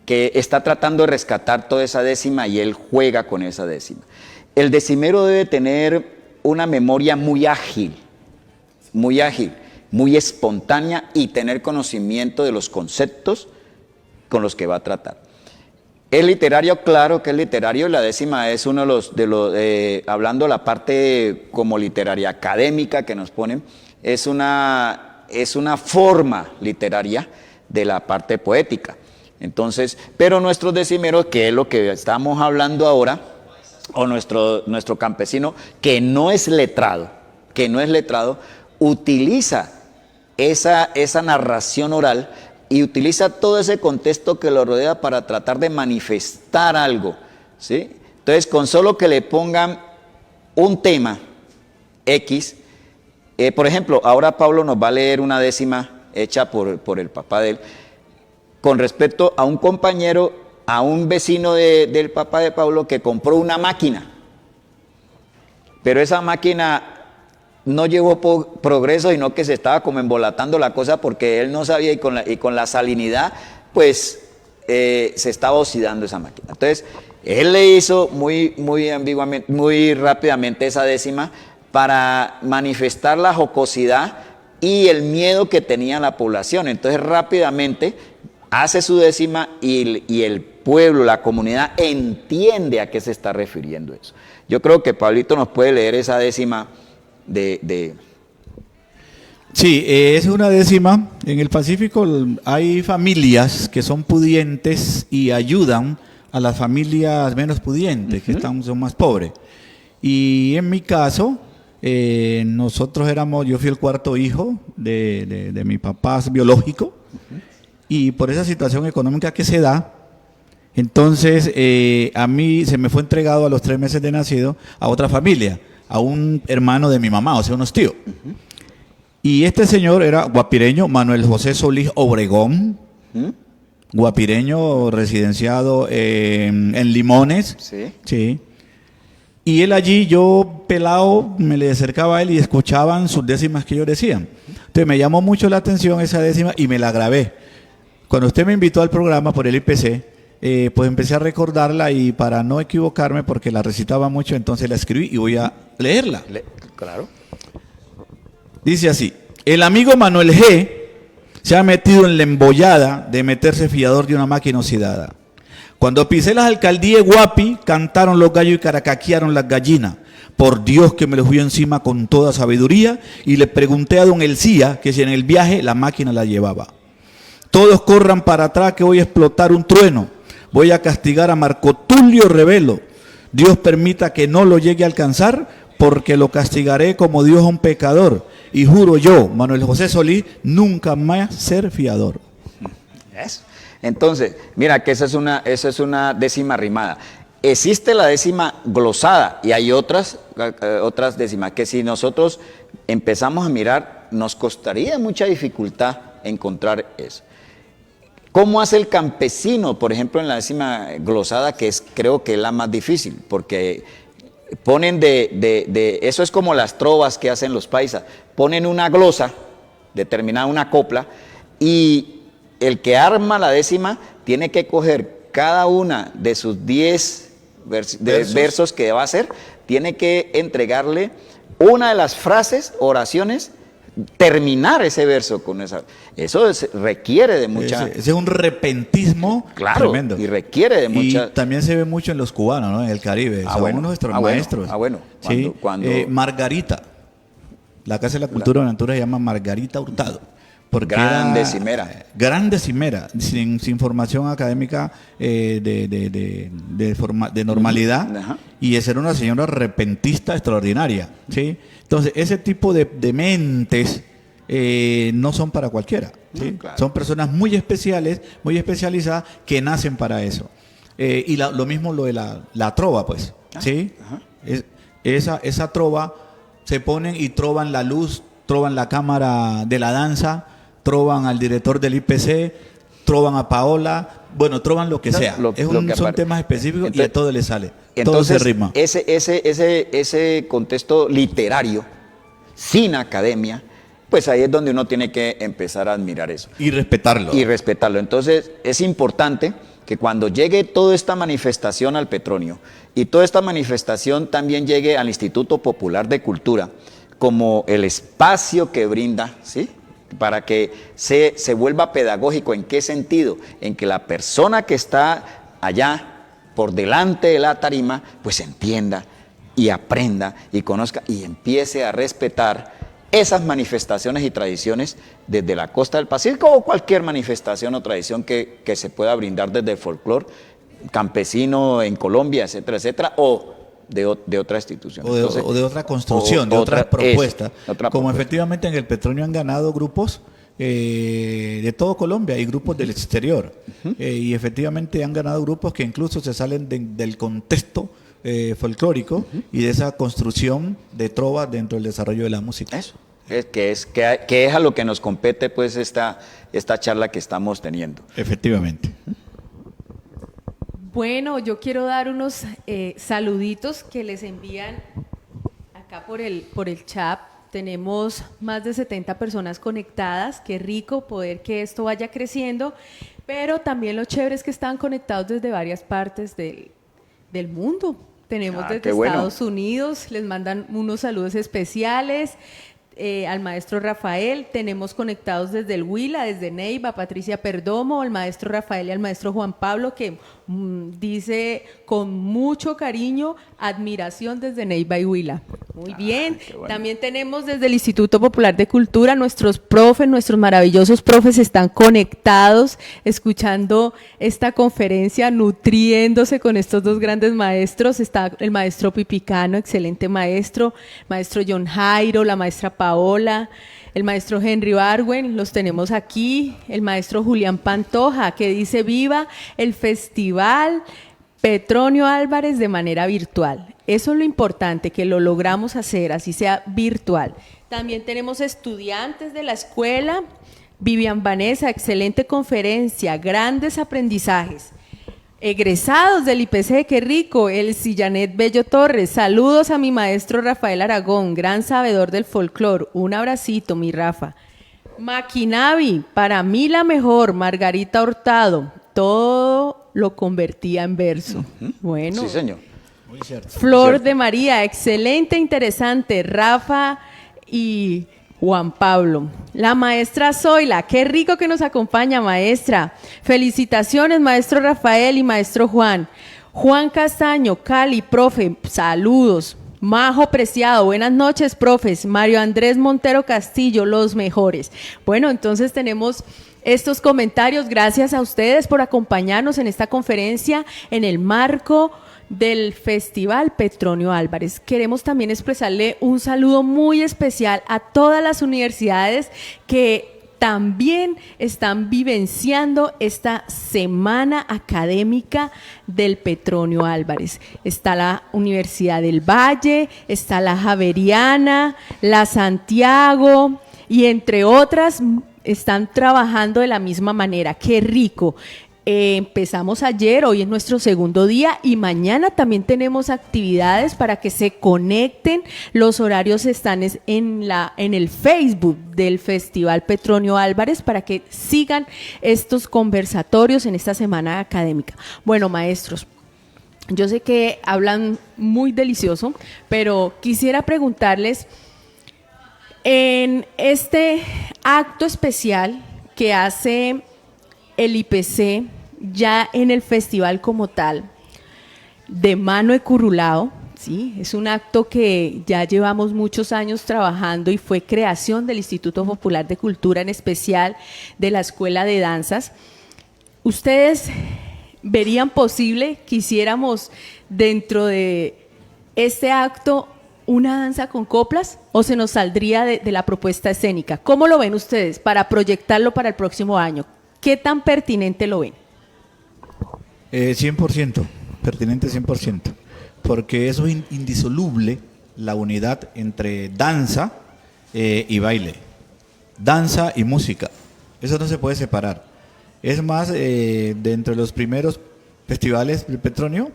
Speaker 3: que está tratando de rescatar toda esa décima y él juega con esa décima. El decimero debe tener una memoria muy ágil, muy espontánea y tener conocimiento de los conceptos con los que va a tratar. Es literario, claro que es literario, la décima es uno de los hablando la parte como literaria académica que nos ponen, es una forma literaria de la parte poética. Entonces, pero nuestros decimeros, que es lo que estamos hablando ahora, o nuestro campesino, que no es letrado, utiliza esa narración oral y utiliza todo ese contexto que lo rodea para tratar de manifestar algo, ¿sí? Entonces, con solo que le pongan un tema X, por ejemplo, ahora Pablo nos va a leer una décima hecha por el papá de él, con respecto a un compañero, a un vecino del papá de Pablo que compró una máquina, pero esa máquina no llevó progreso, sino que se estaba como embolatando la cosa porque él no sabía y con la salinidad, pues se estaba oxidando esa máquina. Entonces, él le hizo muy ambiguamente, muy rápidamente esa décima para manifestar la jocosidad y el miedo que tenía la población. Entonces, rápidamente hace su décima y el pueblo, la comunidad entiende a qué se está refiriendo eso. Yo creo que Pablito nos puede leer esa décima
Speaker 5: Sí, es una décima. En el Pacífico hay familias que son pudientes y ayudan a las familias menos pudientes, que son más pobres. Y en mi caso, yo fui el cuarto hijo de mi papá biológico, y por esa situación económica que se da, entonces a mí se me fue entregado a los 3 meses de nacido a otra familia, a un hermano de mi mamá, o sea, unos tíos. Y este señor era guapireño, Manuel José Solís Obregón,
Speaker 3: ¿Mm?
Speaker 5: Guapireño, residenciado en Limones.
Speaker 3: Sí.
Speaker 5: Sí. Y él allí, yo pelado, me le acercaba a él y escuchaban sus décimas que ellos decían. Entonces me llamó mucho la atención esa décima y me la grabé. Cuando usted me invitó al programa por el IPC, pues empecé a recordarla y para no equivocarme, porque la recitaba mucho, entonces la escribí y voy a leerla.
Speaker 3: Claro.
Speaker 5: Dice así: el amigo Manuel G. se ha metido en la embollada de meterse fiador de una máquina oxidada. Cuando pisé las alcaldías Guapi, cantaron los gallos y caracaquearon las gallinas. Por Dios que me lo fui encima con toda sabiduría y le pregunté a don Elcía que si en el viaje la máquina la llevaba. Todos corran para atrás que voy a explotar un trueno. Voy a castigar a Marco Tulio Revelo. Dios permita que no lo llegue a alcanzar, porque lo castigaré como Dios a un pecador. Y juro yo, Manuel José Solís, nunca más ser fiador.
Speaker 3: Eso. Entonces, mira que esa es una décima rimada. Existe la décima glosada y hay otras décimas que si nosotros empezamos a mirar, nos costaría mucha dificultad encontrar eso. ¿Cómo hace el campesino, por ejemplo, en la décima glosada, que creo que es la más difícil? Porque ponen eso es como las trovas que hacen los paisas, ponen una glosa, determinada una copla, y el que arma la décima tiene que coger cada una de sus 10 versos que va a hacer, tiene que entregarle una de las frases, oraciones, terminar ese verso con esa. Eso requiere de mucha.
Speaker 5: Ese es un repentismo tremendo.
Speaker 3: Y requiere de mucha.
Speaker 5: Y también se ve mucho en los cubanos, ¿no? En el Caribe. Son nuestros maestros.
Speaker 3: Bueno.
Speaker 5: Cuando Margarita, la Casa de la Cultura de Aventura se llama Margarita Hurtado. Porque
Speaker 3: gran decimera.
Speaker 5: Gran decimera, sin formación académica de normalidad.
Speaker 3: Ajá.
Speaker 5: Y de ser una señora repentista extraordinaria, ¿sí? Entonces, ese tipo de mentes no son para cualquiera, ¿sí?
Speaker 3: Claro.
Speaker 5: Son personas muy especiales, muy especializadas, que nacen para eso. Y lo mismo lo de la trova, pues, ¿sí? Esa trova, se ponen y trovan la luz, trovan la cámara de la danza, trovan al director del IPC, trovan a Paola, bueno, trovan lo que sea. Son temas específicos. Entonces, y a todo le sale. Todo se rima.
Speaker 3: Ese contexto literario, sin academia, pues ahí es donde uno tiene que empezar a admirar eso.
Speaker 5: Y respetarlo.
Speaker 3: Entonces, es importante que cuando llegue toda esta manifestación al Petronio y toda esta manifestación también llegue al Instituto Popular de Cultura como el espacio que brinda, ¿sí?, para que se vuelva pedagógico. ¿En qué sentido? En que la persona que está allá por delante de la tarima pues entienda y aprenda y conozca y empiece a respetar esas manifestaciones y tradiciones desde la costa del Pacífico, o cualquier manifestación o tradición que se pueda brindar desde el folclore campesino en Colombia, etcétera, etcétera, o de otra institución.
Speaker 5: O de otra construcción, de otra propuesta. Como
Speaker 3: propuesta.
Speaker 5: Efectivamente en el Petronio han ganado grupos de todo Colombia y grupos del exterior. Y efectivamente han ganado grupos que incluso se salen del contexto folclórico y de esa construcción de trova dentro del desarrollo de la música.
Speaker 3: Eso. Que es a lo que nos compete pues esta charla que estamos teniendo.
Speaker 5: Efectivamente.
Speaker 1: Bueno, yo quiero dar unos saluditos que les envían acá por el chat. Tenemos más de 70 personas conectadas. Qué rico poder que esto vaya creciendo, pero también lo chévere es que están conectados desde varias partes del mundo. Tenemos desde Estados Unidos, les mandan unos saludos especiales. Al maestro Rafael, tenemos conectados desde el Huila, desde Neiva, Patricia Perdomo, al maestro Rafael y al maestro Juan Pablo, que dice con mucho cariño, admiración desde Neiva y Huila. Muy bien. Bueno. También tenemos desde el Instituto Popular de Cultura, nuestros profes, nuestros maravillosos profes están conectados, escuchando esta conferencia, nutriéndose con estos dos grandes maestros. Está el maestro Pipicano, excelente maestro, maestro John Jairo, la maestra Paola, el maestro Henry Barwen, los tenemos aquí, el maestro Julián Pantoja, que dice viva el festival Petronio Álvarez de manera virtual. Eso es lo importante, que lo logramos hacer, así sea virtual. También tenemos estudiantes de la escuela Vivian Vanessa, excelente conferencia, grandes aprendizajes. Egresados del IPC, qué rico. El Sillanet Bello Torres, saludos a mi maestro Rafael Aragón, gran sabedor del folclore. Un abracito, mi Rafa. Maquinavi, para mí la mejor. Margarita Hurtado, todo lo convertía en verso. Bueno.
Speaker 3: Sí, señor.
Speaker 4: Muy cierto.
Speaker 1: Flor de María, excelente, interesante. Rafa y Juan Pablo. La maestra Zoila, qué rico que nos acompaña, maestra. Felicitaciones, maestro Rafael y maestro Juan. Juan Castaño, Cali, profe, saludos. Majo Preciado, buenas noches, profes. Mario Andrés Montero Castillo, los mejores. Bueno, entonces tenemos estos comentarios. Gracias a ustedes por acompañarnos en esta conferencia en el marco del Festival Petronio Álvarez. Queremos también expresarle un saludo muy especial a todas las universidades que también están vivenciando esta semana académica del Petronio Álvarez. Está la Universidad del Valle, está la Javeriana, la Santiago y entre otras están trabajando de la misma manera. ¡Qué rico! Empezamos ayer, hoy es nuestro segundo día y mañana también tenemos actividades para que se conecten. Los horarios están en el Facebook del Festival Petronio Álvarez para que sigan estos conversatorios en esta semana académica. Bueno, maestros, yo sé que hablan muy delicioso, pero quisiera preguntarles, en este acto especial que hace el IPC ya en el festival como tal, de mano de Currulao, ¿sí? Es un acto que ya llevamos muchos años trabajando y fue creación del Instituto Popular de Cultura, en especial de la Escuela de Danzas. ¿Ustedes verían posible que hiciéramos dentro de este acto una danza con coplas o se nos saldría de la propuesta escénica? ¿Cómo lo ven ustedes para proyectarlo para el próximo año? ¿Qué tan pertinente lo ven?
Speaker 5: 100%, pertinente 100%, porque eso es indisoluble, la unidad entre danza y baile, danza y música, eso no se puede separar. Es más, dentro de los primeros festivales del Petronio,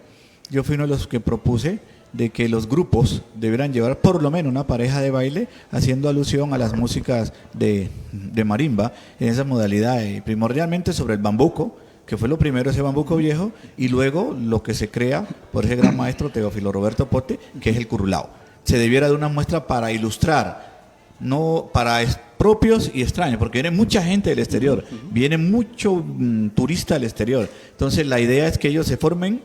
Speaker 5: yo fui uno de los que propuse de que los grupos debieran llevar por lo menos una pareja de baile haciendo alusión a las músicas de marimba en esa modalidad, primordialmente sobre el bambuco, que fue lo primero, ese bambuco viejo, y luego lo que se crea por ese gran maestro Teófilo Roberto Pote, que es el currulao. Se debiera de una muestra para ilustrar, no para propios y extraños, porque viene mucha gente del exterior, viene mucho turista del exterior. Entonces la idea es que ellos se formen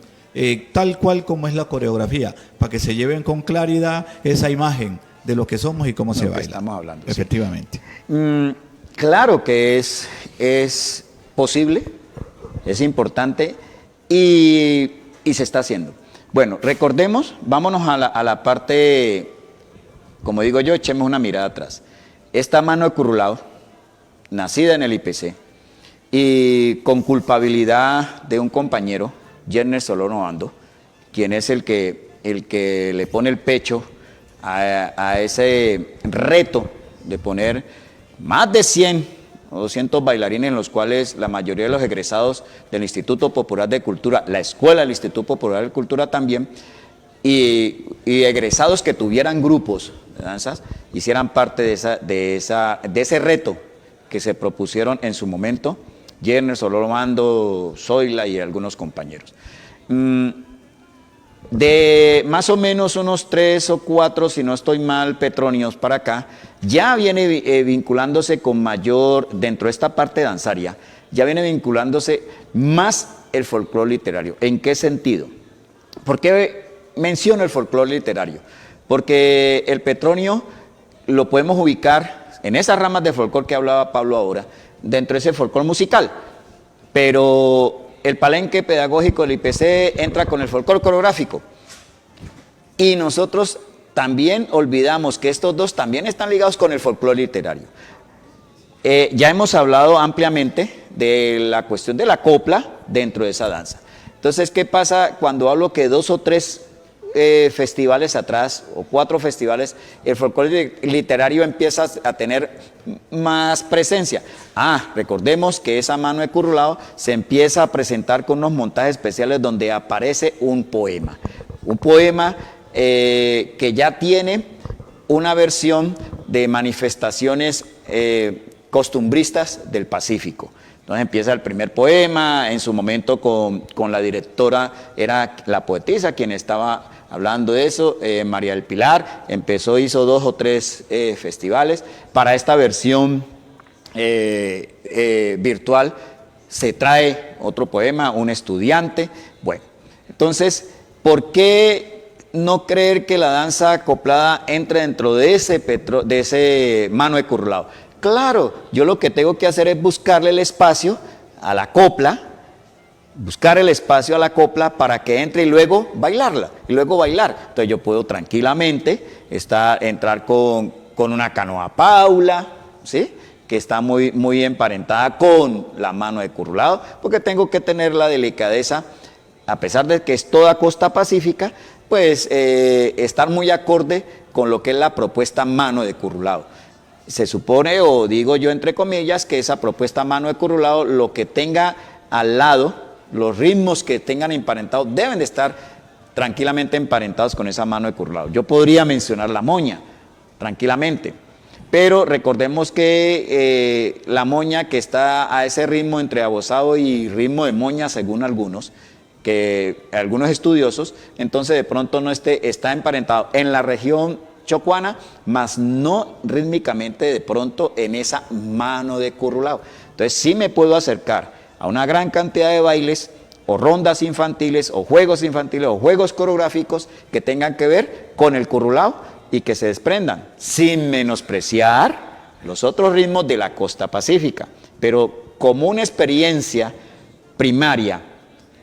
Speaker 5: tal cual como es la coreografía, para que se lleven con claridad esa imagen de lo que somos y cómo se baila.
Speaker 3: Estamos hablando.
Speaker 5: Efectivamente.
Speaker 3: Sí. Claro que es posible, es importante y se está haciendo. Bueno, recordemos, vámonos a la parte, como digo yo, echemos una mirada atrás. Esta mano de Currulao, nacida en el IPC y con culpabilidad de un compañero, Yerner Solano Ando, quien es el que le pone el pecho a ese reto de poner más de 100 o 200 bailarines, en los cuales la mayoría de los egresados del Instituto Popular de Cultura, la escuela del Instituto Popular de Cultura también, y egresados que tuvieran grupos de danzas, hicieran parte de ese reto que se propusieron en su momento Yerner, Solano Ando, Zoila y algunos compañeros. De más o menos unos 3 o 4, si no estoy mal, Petronios para acá, ya viene vinculándose con mayor, dentro de esta parte danzaria, ya viene vinculándose más el folclore literario. ¿En qué sentido? ¿Por qué menciono el folclore literario? Porque el Petronio lo podemos ubicar en esas ramas de folclore que hablaba Pablo ahora, dentro de ese folclore musical, pero el palenque pedagógico del IPC entra con el folclore coreográfico y nosotros también olvidamos que estos dos también están ligados con el folclore literario. Ya hemos hablado ampliamente de la cuestión de la copla dentro de esa danza. Entonces, ¿qué pasa cuando hablo que 2 o 3 festivales atrás, o 4 festivales, el folclore literario empieza a tener más presencia. Recordemos que esa mano de Currulao se empieza a presentar con unos montajes especiales donde aparece un poema que ya tiene una versión de manifestaciones costumbristas del Pacífico. Entonces empieza el primer poema, en su momento con la directora, era la poetisa quien estaba hablando de eso, María del Pilar, hizo 2 o 3 festivales. Para esta versión virtual se trae otro poema, un estudiante. Bueno, entonces, ¿por qué no creer que la danza acoplada entre dentro de ese mano de Currulao? Claro, yo lo que tengo que hacer es buscarle el espacio a la copla, para que entre y luego bailarla, Entonces yo puedo tranquilamente entrar con una canoa paula, ¿sí?, que está muy emparentada con la mano de Currulao, porque tengo que tener la delicadeza, a pesar de que es toda costa pacífica, pues estar muy acorde con lo que es la propuesta mano de Currulao. Se supone, o digo yo entre comillas, que esa propuesta mano de Currulao, lo que tenga al lado, los ritmos que tengan emparentados, deben de estar tranquilamente emparentados con esa mano de Currulao. Yo podría mencionar la moña, tranquilamente, pero recordemos que la moña, que está a ese ritmo entre abosado y ritmo de moña, según algunos estudiosos, entonces de pronto está emparentado en la región chocuana, más no rítmicamente de pronto en esa mano de Currulao. Entonces sí me puedo acercar a una gran cantidad de bailes o rondas infantiles o juegos infantiles o juegos coreográficos que tengan que ver con el Currulao y que se desprendan, sin menospreciar los otros ritmos de la costa pacífica, pero como una experiencia primaria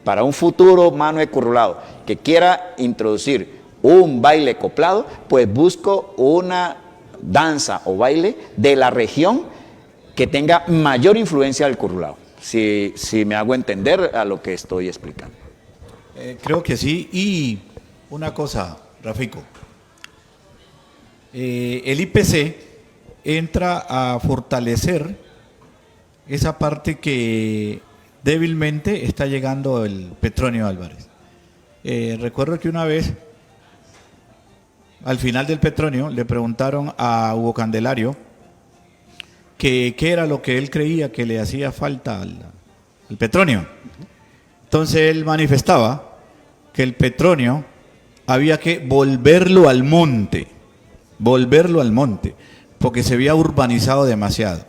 Speaker 3: para un futuro mano de Currulao que quiera introducir un baile acoplado, pues busco una danza o baile de la región que tenga mayor influencia del Currulao, si me hago entender a lo que estoy explicando.
Speaker 4: Creo que sí. Y una cosa, Rafico, el IPC entra a fortalecer esa parte que débilmente está llegando el Petronio Álvarez. Recuerdo que una vez, al final del Petronio, le preguntaron a Hugo Candelario qué era lo que él creía que le hacía falta al Petronio. Entonces él manifestaba que el Petronio había que volverlo al monte, porque se había urbanizado demasiado.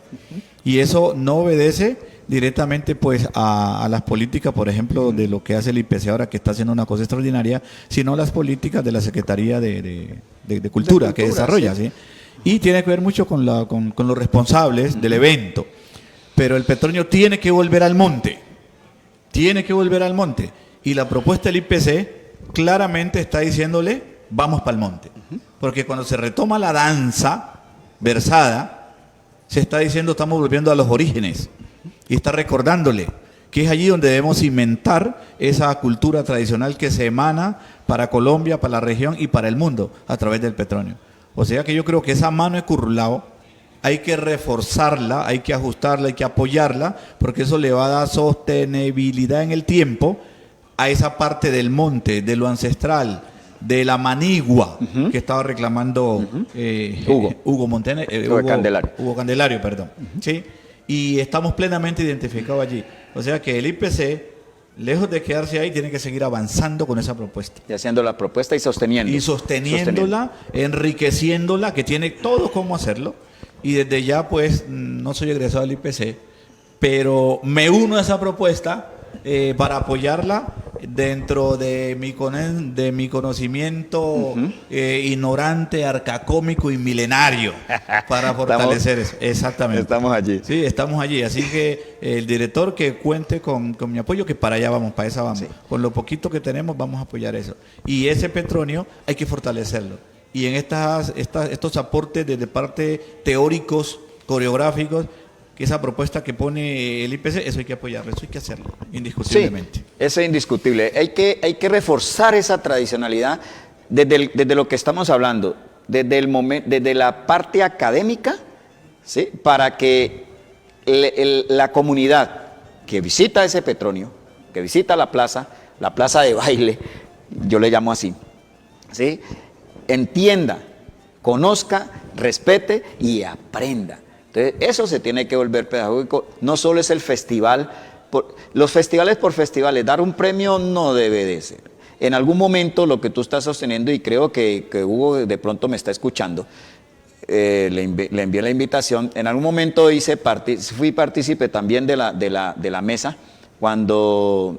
Speaker 4: Y eso no obedece directamente pues a las políticas, por ejemplo, de lo que hace el IPC ahora, que está haciendo una cosa extraordinaria, sino las políticas de la Secretaría de Cultura que desarrolla, ¿sí? Y tiene que ver mucho con los responsables del evento. Pero el Petronio tiene que volver al monte, y la propuesta del IPC claramente está diciéndole, vamos para el monte. Porque cuando se retoma la danza versada, se está diciendo, estamos volviendo a los orígenes. Y está recordándole que es allí donde debemos cimentar esa cultura tradicional que se emana para Colombia, para la región y para el mundo a través del Petronio. O sea que yo creo que esa mano de Currulao hay que reforzarla, hay que ajustarla, hay que apoyarla, porque eso le va a dar sostenibilidad en el tiempo a esa parte del monte, de lo ancestral, de la manigua que estaba reclamando Hugo Candelario, perdón. ¿Sí? Y estamos plenamente identificados allí. O sea que el IPC, lejos de quedarse ahí, tiene que seguir avanzando con esa propuesta.
Speaker 3: Y haciendo la propuesta y sosteniendo.
Speaker 4: Y sosteniéndola, enriqueciéndola, que tiene todo cómo hacerlo. Y desde ya, pues, no soy egresado del IPC, pero me uno a esa propuesta para apoyarla dentro de mi conocimiento ignorante, arcacómico y milenario, para fortalecer eso. Exactamente.
Speaker 3: Estamos allí.
Speaker 4: Sí, estamos allí. Así que el director, que cuente con mi apoyo, que para allá vamos, para esa vamos. Sí. Con lo poquito que tenemos vamos a apoyar eso. Y ese Petronio hay que fortalecerlo. Y en estos aportes desde parte teóricos, coreográficos, que esa propuesta que pone el IPC, eso hay que apoyarlo, eso hay que hacerlo, indiscutiblemente.
Speaker 3: Sí, eso es indiscutible. Hay que reforzar esa tradicionalidad desde lo que estamos hablando, desde la parte académica, ¿sí? Para que la comunidad que visita ese Petronio, que visita la plaza de baile, yo le llamo así, ¿sí? Entienda, conozca, respete y aprenda. Entonces, eso se tiene que volver pedagógico. No solo es el festival, los festivales por festivales, dar un premio no debe de ser. En algún momento lo que tú estás sosteniendo, y creo que Hugo de pronto me está escuchando, le envié la invitación. En algún momento fui partícipe también de la mesa cuando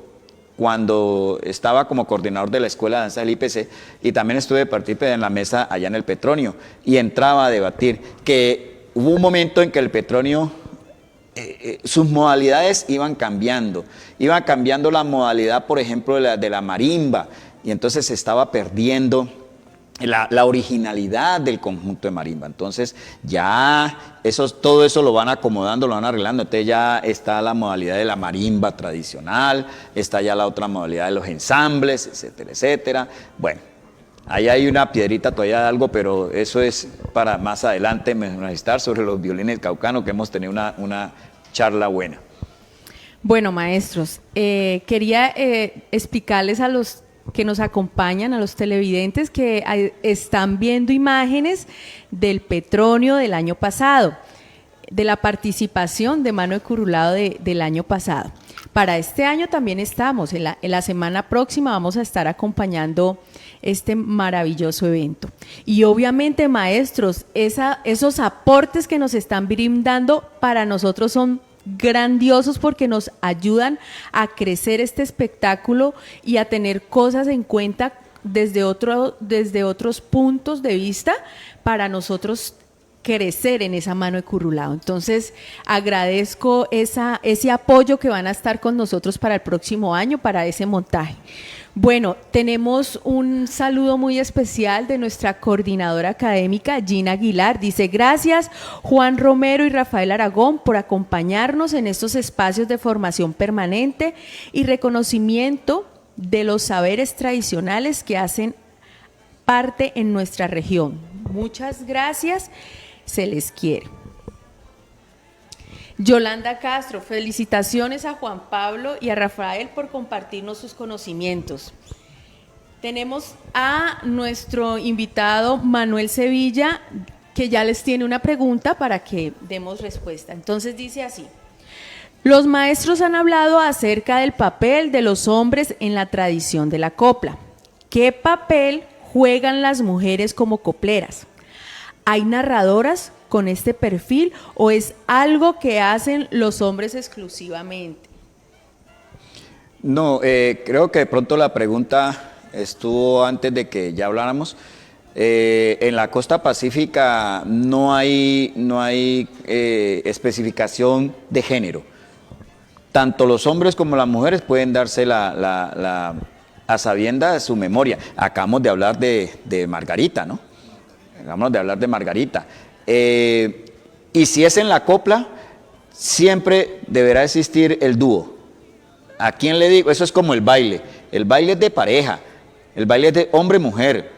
Speaker 3: estaba como coordinador de la Escuela de Danza del IPC, y también estuve partícipe en la mesa allá en el Petronio, y entraba a debatir que hubo un momento en que el Petronio, sus modalidades iban cambiando la modalidad, por ejemplo, de la marimba, y entonces se estaba perdiendo la originalidad del conjunto de marimba. Entonces ya todo eso lo van acomodando, lo van arreglando. Entonces ya está la modalidad de la marimba tradicional, está ya la otra modalidad de los ensambles, etcétera, etcétera. Bueno, ahí hay una piedrita todavía de algo, pero eso es para más adelante estar sobre los violines caucanos, que hemos tenido una charla buena.
Speaker 1: Bueno, maestros, quería explicarles a los que nos acompañan, a los televidentes, que están viendo imágenes del Petronio del año pasado, de la participación de Mano de Curulao del año pasado. Para este año también estamos, en la semana próxima vamos a estar acompañando este maravilloso evento. Y obviamente, maestros, esos aportes que nos están brindando para nosotros son grandiosos, porque nos ayudan a crecer este espectáculo y a tener cosas en cuenta desde otros puntos de vista para nosotros crecer en esa Mano de Curulao. Entonces, agradezco ese apoyo que van a estar con nosotros para el próximo año, para ese montaje. Bueno, tenemos un saludo muy especial de nuestra coordinadora académica, Gina Aguilar. Dice: gracias Juan Romero y Rafael Aragón por acompañarnos en estos espacios de formación permanente y reconocimiento de los saberes tradicionales que hacen parte en nuestra región. Muchas gracias, se les quiere. Yolanda Castro, felicitaciones a Juan Pablo y a Rafael por compartirnos sus conocimientos. Tenemos a nuestro invitado Manuel Sevilla, que ya les tiene una pregunta para que demos respuesta. Entonces dice así: los maestros han hablado acerca del papel de los hombres en la tradición de la copla. ¿Qué papel juegan las mujeres como copleras? ¿Hay narradoras con este perfil o es algo que hacen los hombres exclusivamente?
Speaker 3: No, creo que de pronto la pregunta estuvo antes de que ya habláramos. En la costa pacífica no hay especificación de género. Tanto los hombres como las mujeres pueden darse a sabienda de su memoria. Acabamos de hablar de Margarita, ¿no? Acabamos de hablar de Margarita. Y si es en la copla, siempre deberá existir el dúo. ¿A quién le digo? Eso es como el baile. El baile es de pareja, el baile es de hombre-mujer.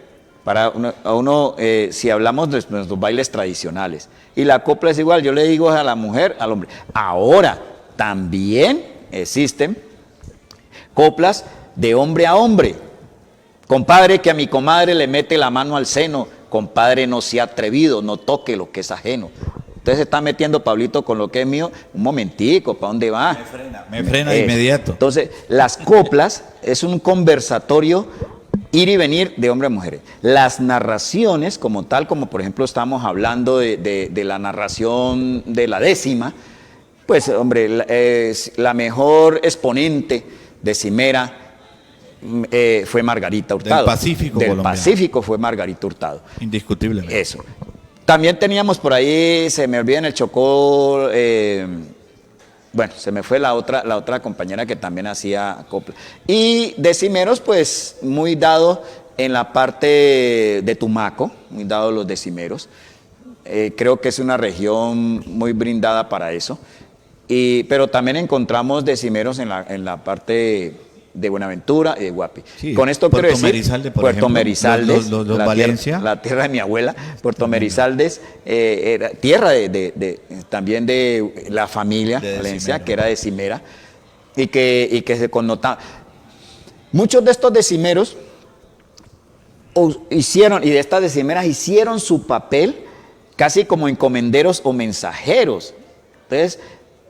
Speaker 3: Si hablamos de nuestros bailes tradicionales. Y la copla es igual, yo le digo a la mujer, al hombre. Ahora, también existen coplas de hombre a hombre. Compadre que a mi comadre le mete la mano al seno, compadre no sea atrevido, no toque lo que es ajeno. Entonces se está metiendo Pablito con lo que es mío. Un momentico, ¿para dónde va?
Speaker 5: Me frena de inmediato.
Speaker 3: Entonces, las coplas es un conversatorio, ir y venir de hombres a mujeres. Las narraciones como tal, como por ejemplo estamos hablando de la narración de la décima, pues hombre, la mejor exponente decimera fue Margarita Hurtado.
Speaker 5: Del Pacífico colombiano.
Speaker 3: Del Pacífico fue Margarita Hurtado.
Speaker 5: Indiscutiblemente.
Speaker 3: Eso. También teníamos por ahí, se me olvida en el Chocó, bueno, se me fue la otra compañera que también hacía copla. Y decimeros, pues, muy dado en la parte de Tumaco, muy dado los decimeros. Creo que es una región muy brindada para eso. Pero también encontramos decimeros en la parte de Buenaventura y de Guapi.
Speaker 5: Sí,
Speaker 3: Con esto quiero
Speaker 5: Puerto
Speaker 3: decir,
Speaker 5: Merizalde, por
Speaker 3: Puerto
Speaker 5: ejemplo,
Speaker 3: Merizaldes,
Speaker 5: los
Speaker 3: la
Speaker 5: Valencia.
Speaker 3: la tierra de mi abuela, Puerto Merizaldes, era tierra también de la familia
Speaker 5: De
Speaker 3: Valencia,
Speaker 5: decimero.
Speaker 3: que era decimera, y que se connotaba. Muchos de estos decimeros hicieron, y de estas decimeras hicieron su papel casi como encomenderos o mensajeros. Entonces,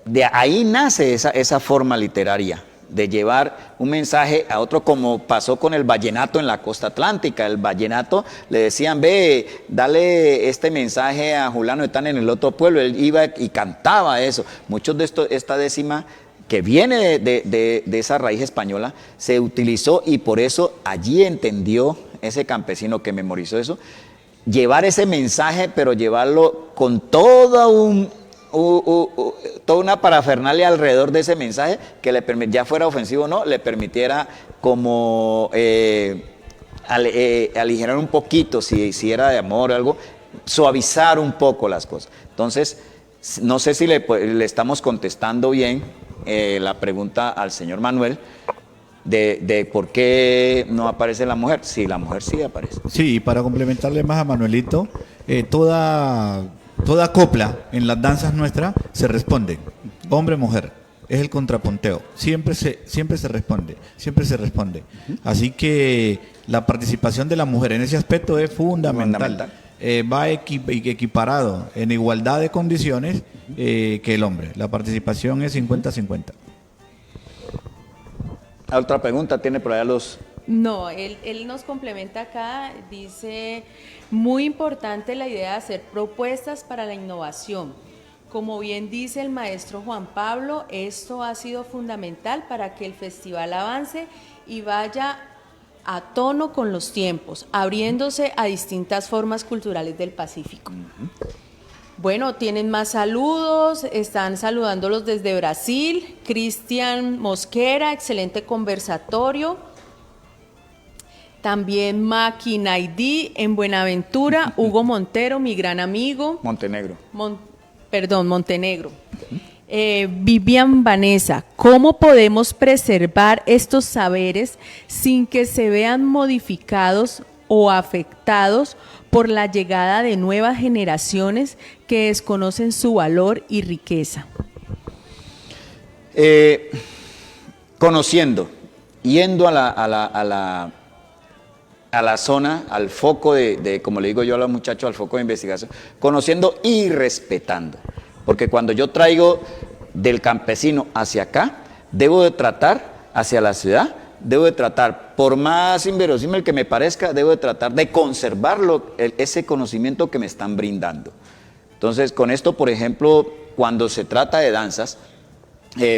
Speaker 3: de ahí nace esa forma literaria, de llevar un mensaje a otro, como pasó con el vallenato en la costa atlántica. El vallenato le decían, ve, dale este mensaje a Julano, están en el otro pueblo. Él iba y cantaba eso. Muchos de esta décima que viene de esa raíz española, se utilizó, y por eso allí entendió ese campesino que memorizó eso, llevar ese mensaje, pero llevarlo con toda una parafernalia alrededor de ese mensaje, que le ya fuera ofensivo o no, le permitiera como aligerar un poquito, si era de amor o algo, suavizar un poco las cosas. Entonces, no sé si le estamos contestando bien la pregunta al señor Manuel de por qué no aparece la mujer. Sí, la mujer sí aparece.
Speaker 5: Sí, y para complementarle más a Manuelito, toda copla en las danzas nuestras se responde, hombre-mujer, es el contrapunteo, siempre se responde, siempre se responde. Así que la participación de la mujer en ese aspecto es fundamental. Va equiparado en igualdad de condiciones que el hombre. La participación es 50-50.
Speaker 3: Otra pregunta tiene por allá los...
Speaker 1: No, él nos complementa acá, dice, muy importante la idea de hacer propuestas para la innovación. Como bien dice el maestro Juan Pablo, esto ha sido fundamental para que el festival avance y vaya a tono con los tiempos, abriéndose a distintas formas culturales del Pacífico. Bueno, tienen más saludos, están saludándolos desde Brasil. Cristian Mosquera, excelente conversatorio. También Maki Naidí en Buenaventura. Hugo Montero, mi gran amigo.
Speaker 3: Montenegro.
Speaker 1: Montenegro. Vivian Vanessa, ¿cómo podemos preservar estos saberes sin que se vean modificados o afectados por la llegada de nuevas generaciones que desconocen su valor y riqueza?
Speaker 3: Conociendo, yendo a la zona, al foco como le digo yo a los muchachos, al foco de investigación, conociendo y respetando. Porque cuando yo traigo del campesino hacia acá, debo de tratar hacia la ciudad, debo de tratar, por más inverosímil que me parezca, debo de tratar de conservarlo, ese conocimiento que me están brindando. Entonces, con esto, por ejemplo, cuando se trata de danzas,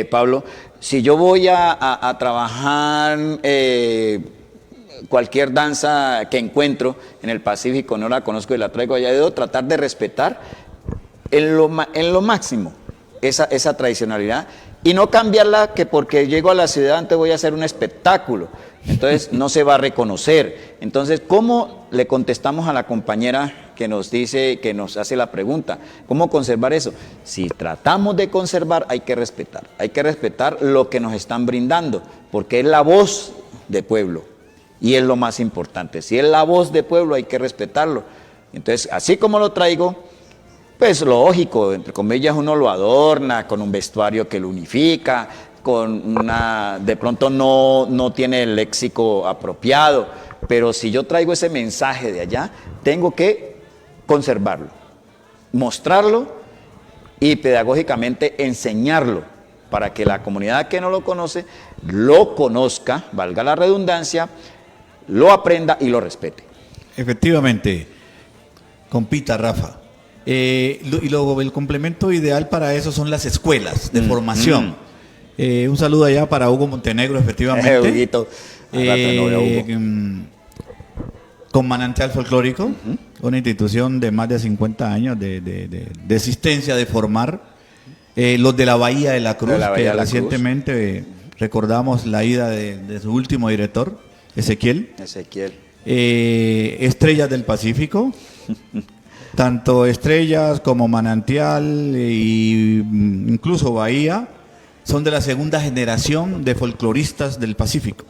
Speaker 3: Pablo, si yo voy a trabajar cualquier danza que encuentro en el Pacífico, no la conozco y la traigo allá, debo tratar de respetar en lo máximo esa tradicionalidad y no cambiarla, que porque llego a la ciudad antes voy a hacer un espectáculo, entonces no se va a reconocer. Entonces, ¿cómo le contestamos a la compañera que nos dice, que nos hace la pregunta? ¿Cómo conservar eso? Si tratamos de conservar, hay que respetar lo que nos están brindando, porque es la voz de pueblo y es lo más importante. Si es la voz de pueblo, hay que respetarlo. Entonces, así como lo traigo, pues lógico, entre comillas, uno lo adorna con un vestuario que lo unifica, de pronto no tiene el léxico apropiado, pero si yo traigo ese mensaje de allá, tengo que conservarlo, mostrarlo y pedagógicamente enseñarlo para que la comunidad que no lo conoce lo conozca, valga la redundancia, lo aprenda y lo respete.
Speaker 5: Efectivamente, compita Rafa. Y luego el complemento ideal para eso son las escuelas de formación. Un saludo allá para Hugo Montenegro, efectivamente.
Speaker 3: Huguito, al rato no veo a Hugo.
Speaker 5: Con Manantial Folclórico, una institución de más de 50 años de existencia, de formar. Los de la Bahía de la Cruz, que recientemente recordamos la ida de su último director, Ezequiel. Estrellas del Pacífico. Tanto Estrellas como Manantial e incluso Bahía son de la segunda generación de folcloristas del Pacífico.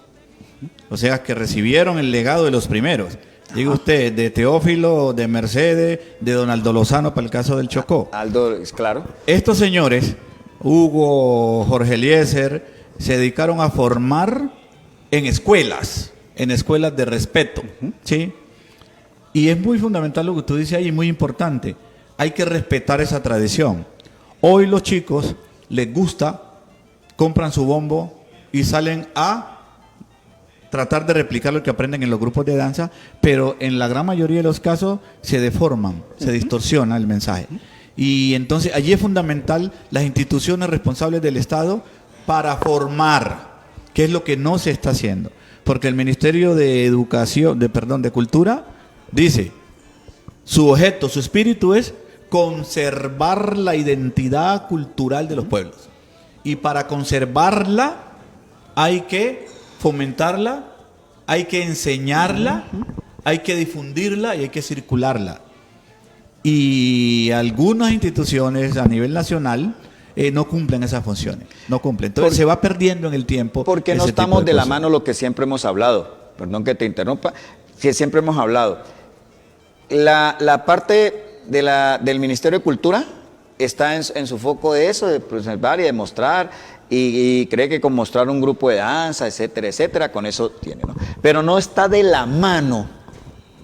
Speaker 5: O sea, que recibieron el legado de los primeros. Diga usted, de Teófilo, de Mercedes, de don Aldo Lozano para el caso del Chocó.
Speaker 3: Aldo, es claro.
Speaker 5: Estos señores, Hugo, Jorge Eliezer, se dedicaron a formar en escuelas de respeto, ¿sí? Y es muy fundamental lo que tú dices ahí, muy importante. Hay que respetar esa tradición. Hoy los chicos les gusta, compran su bombo y salen a tratar de replicar lo que aprenden en los grupos de danza, pero en la gran mayoría de los casos se deforman, se distorsiona el mensaje. Y entonces allí es fundamental las instituciones responsables del Estado para formar, que es lo que no se está haciendo. Porque el Ministerio de de Cultura, dice, su objeto, su espíritu es conservar la identidad cultural de los pueblos. Y para conservarla hay que fomentarla, hay que enseñarla, hay que difundirla y hay que circularla. Y algunas instituciones a nivel nacional no cumplen esas funciones, no cumplen. Entonces se va perdiendo en el tiempo.
Speaker 3: Porque no estamos de la mano lo que siempre hemos hablado. Perdón que te interrumpa, que siempre hemos hablado. La parte del Ministerio de Cultura está en su foco de eso, de preservar y de mostrar, y cree que con mostrar un grupo de danza, etcétera, etcétera, con eso tiene, ¿no? Pero no está de la mano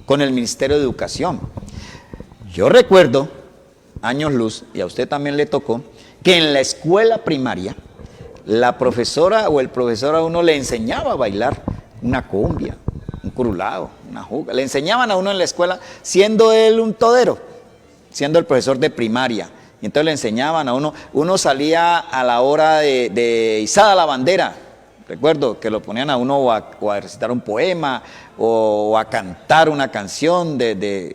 Speaker 3: con el Ministerio de Educación. Yo recuerdo, años luz, y a usted también le tocó, que en la escuela primaria, la profesora o el profesor a uno le enseñaba a bailar una cumbia, un curulao, una juga. Le enseñaban a uno en la escuela, siendo él un todero, siendo el profesor de primaria. Y entonces le enseñaban a uno salía a la hora de izada la bandera. Recuerdo que lo ponían a uno o a recitar un poema o a cantar una canción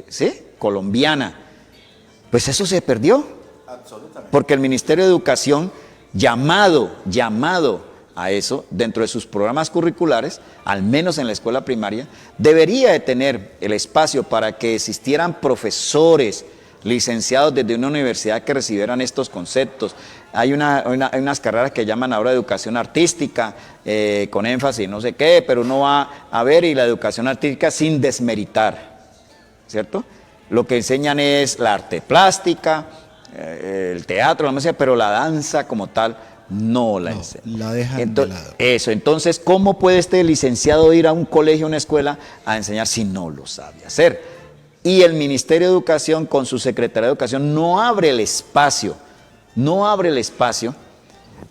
Speaker 3: ¿sí? colombiana. Pues eso se perdió. Absolutamente. Porque el Ministerio de Educación, llamado a eso, dentro de sus programas curriculares, al menos en la escuela primaria, debería de tener el espacio para que existieran profesores licenciados desde una universidad que recibieran estos conceptos. Hay unas carreras que llaman ahora educación artística, con énfasis no sé qué, pero uno va a ver, y la educación artística sin desmeritar, ¿cierto? Lo que enseñan es la arte plástica, el teatro, la música, pero la danza como tal no la enseñan.
Speaker 5: La dejan de lado.
Speaker 3: Eso, entonces, ¿cómo puede este licenciado ir a un colegio, a una escuela, a enseñar si no lo sabe hacer? Y el Ministerio de Educación, con su Secretaría de Educación, no abre el espacio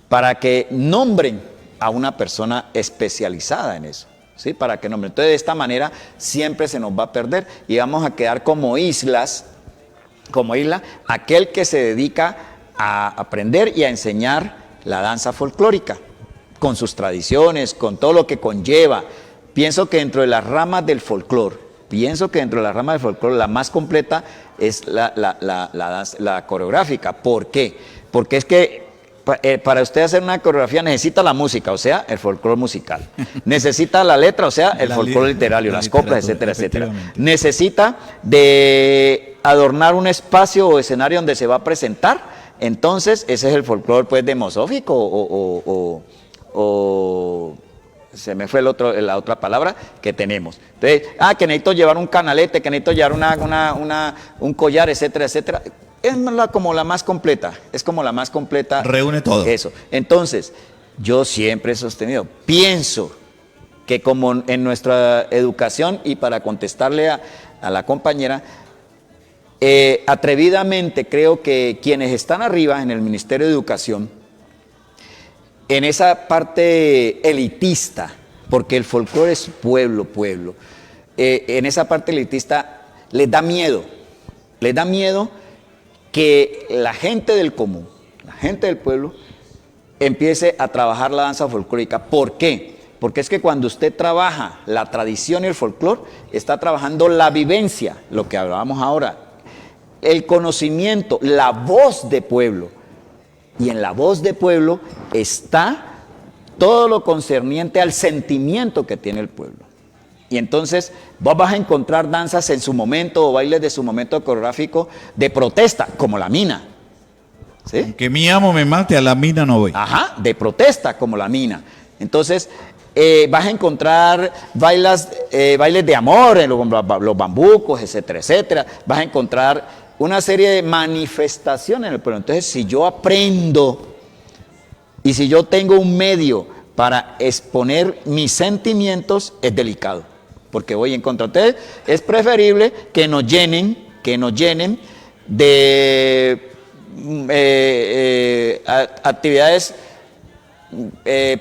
Speaker 3: para que nombren a una persona especializada en eso, ¿sí? Para que nombren. Entonces, de esta manera, siempre se nos va a perder y vamos a quedar como isla, aquel que se dedica a aprender y a enseñar la danza folclórica, con sus tradiciones, con todo lo que conlleva. Pienso que dentro de las ramas del folclore, la más completa es la coreográfica. ¿Por qué? Porque es que para usted hacer una coreografía necesita la música, o sea, el folclore musical. Necesita la letra, o sea, el folclore literario, las coplas, etcétera, etcétera. Necesita de adornar un espacio o escenario donde se va a presentar. Entonces, ese es el folclore, pues, demosófico o se me fue la otra palabra que tenemos. Entonces, que necesito llevar un canalete, que necesito llevar un collar, etcétera, etcétera. Es como la más completa,
Speaker 5: Reúne todo.
Speaker 3: Eso. Entonces, yo siempre he sostenido, pienso que como en nuestra educación, y para contestarle a la compañera, atrevidamente creo que quienes están arriba en el Ministerio de Educación, en esa parte elitista, porque el folclore es pueblo, en esa parte elitista les da miedo que la gente del común, la gente del pueblo, empiece a trabajar la danza folclórica. ¿Por qué? Porque es que cuando usted trabaja la tradición y el folclore, está trabajando la vivencia, lo que hablábamos ahora, el conocimiento, la voz de pueblo. Y en la voz de pueblo está todo lo concerniente al sentimiento que tiene el pueblo. Y entonces vos vas a encontrar danzas en su momento o bailes de su momento coreográfico de protesta, como la mina. ¿Sí?
Speaker 5: Que mi amo me mate, a la mina no voy.
Speaker 3: Ajá, de protesta, como la mina. Entonces, vas a encontrar bailes de amor en los bambucos, etcétera, etcétera. Vas a encontrar una serie de manifestaciones en el pueblo. Entonces, si yo aprendo y si yo tengo un medio para exponer mis sentimientos, es delicado, porque voy en contra. Entonces, es preferible que nos llenen de actividades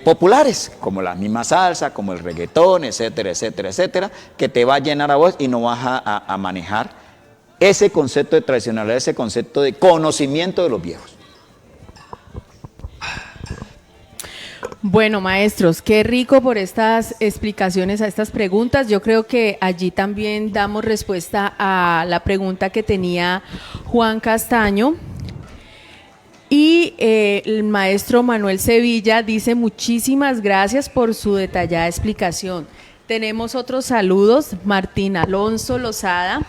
Speaker 3: populares, como la misma salsa, como el reggaetón, etcétera, etcétera, etcétera, que te va a llenar a vos y no vas a manejar ese concepto de tradicionalidad, ese concepto de conocimiento de los viejos.
Speaker 1: Bueno, maestros, qué rico por estas explicaciones a estas preguntas. Yo creo que allí también damos respuesta a la pregunta que tenía Juan Castaño. Y el maestro Manuel Sevilla dice muchísimas gracias por su detallada explicación. Tenemos otros saludos, Martín Alonso Lozada.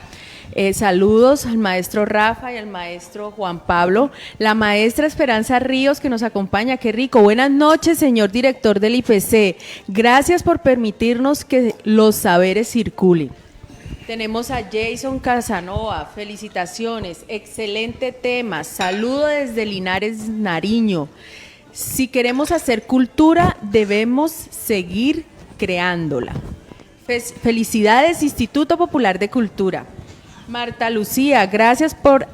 Speaker 1: Saludos al maestro Rafa y al maestro Juan Pablo. La maestra Esperanza Ríos que nos acompaña, qué rico. Buenas noches, señor director del IPC. Gracias por permitirnos que los saberes circulen. Tenemos a Jason Casanova, felicitaciones, excelente tema, saludo desde Linares, Nariño. Si queremos hacer cultura, debemos seguir creándola. Felicidades, Instituto Popular de Cultura. Marta Lucía, gracias por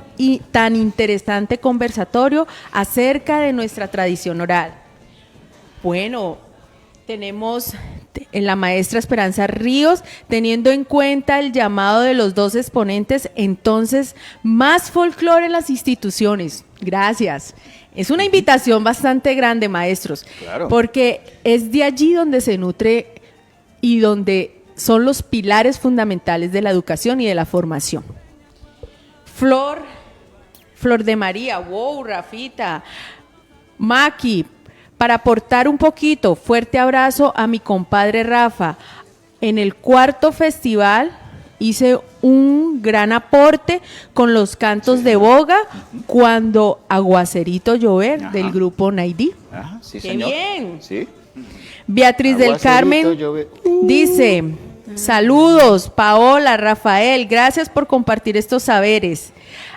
Speaker 1: tan interesante conversatorio acerca de nuestra tradición oral. Bueno, tenemos en la maestra Esperanza Ríos, teniendo en cuenta el llamado de los dos exponentes, entonces, más folclore en las instituciones. Gracias. Es una invitación bastante grande, maestros,
Speaker 3: Claro.
Speaker 1: porque es de allí donde se nutre y donde son los pilares fundamentales de la educación y de la formación. Flor de María, wow, Rafita, Maki, para aportar un poquito, fuerte abrazo a mi compadre Rafa. En el cuarto festival hice un gran aporte con los cantos de boga cuando Aguacerito Llover,
Speaker 3: Ajá.
Speaker 1: del grupo Naidí.
Speaker 3: Ajá, sí,
Speaker 1: ¡Qué
Speaker 3: señor.
Speaker 1: bien!
Speaker 3: Sí.
Speaker 1: Beatriz del
Speaker 3: Aguacerito
Speaker 1: Carmen
Speaker 3: llover.
Speaker 1: dice, saludos, Paola, Rafael, gracias por compartir estos saberes.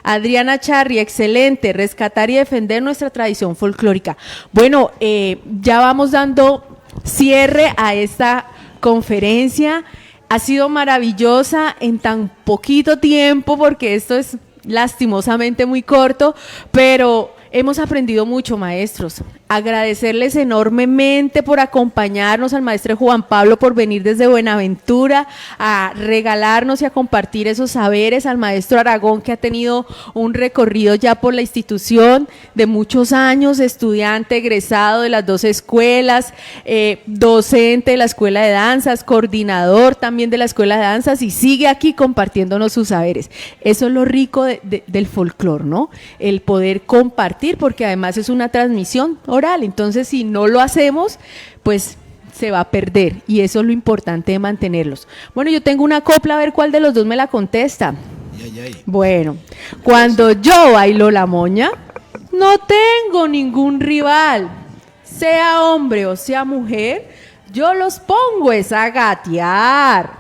Speaker 1: Adriana Charri, excelente, rescatar y defender nuestra tradición folclórica. Bueno, ya vamos dando cierre a esta conferencia. Ha sido maravillosa en tan poquito tiempo, porque esto es lastimosamente muy corto, pero hemos aprendido mucho, maestros. Agradecerles enormemente por acompañarnos, al maestro Juan Pablo por venir desde Buenaventura a regalarnos y a compartir esos saberes, al maestro Aragón, que ha tenido un recorrido ya por la institución de muchos años, estudiante egresado de las dos escuelas, docente de la Escuela de Danzas, coordinador también de la Escuela de Danzas, y sigue aquí compartiéndonos sus saberes. Eso es lo rico del folclore, ¿no? El poder compartir, porque además es una transmisión oral, entonces si no lo hacemos, pues se va a perder, y eso es lo importante de mantenerlos. Bueno, yo tengo una copla, a ver cuál de los dos me la contesta. Bueno, cuando yo bailo la moña, no tengo ningún rival, sea hombre o sea mujer, yo los pongo es a gatear.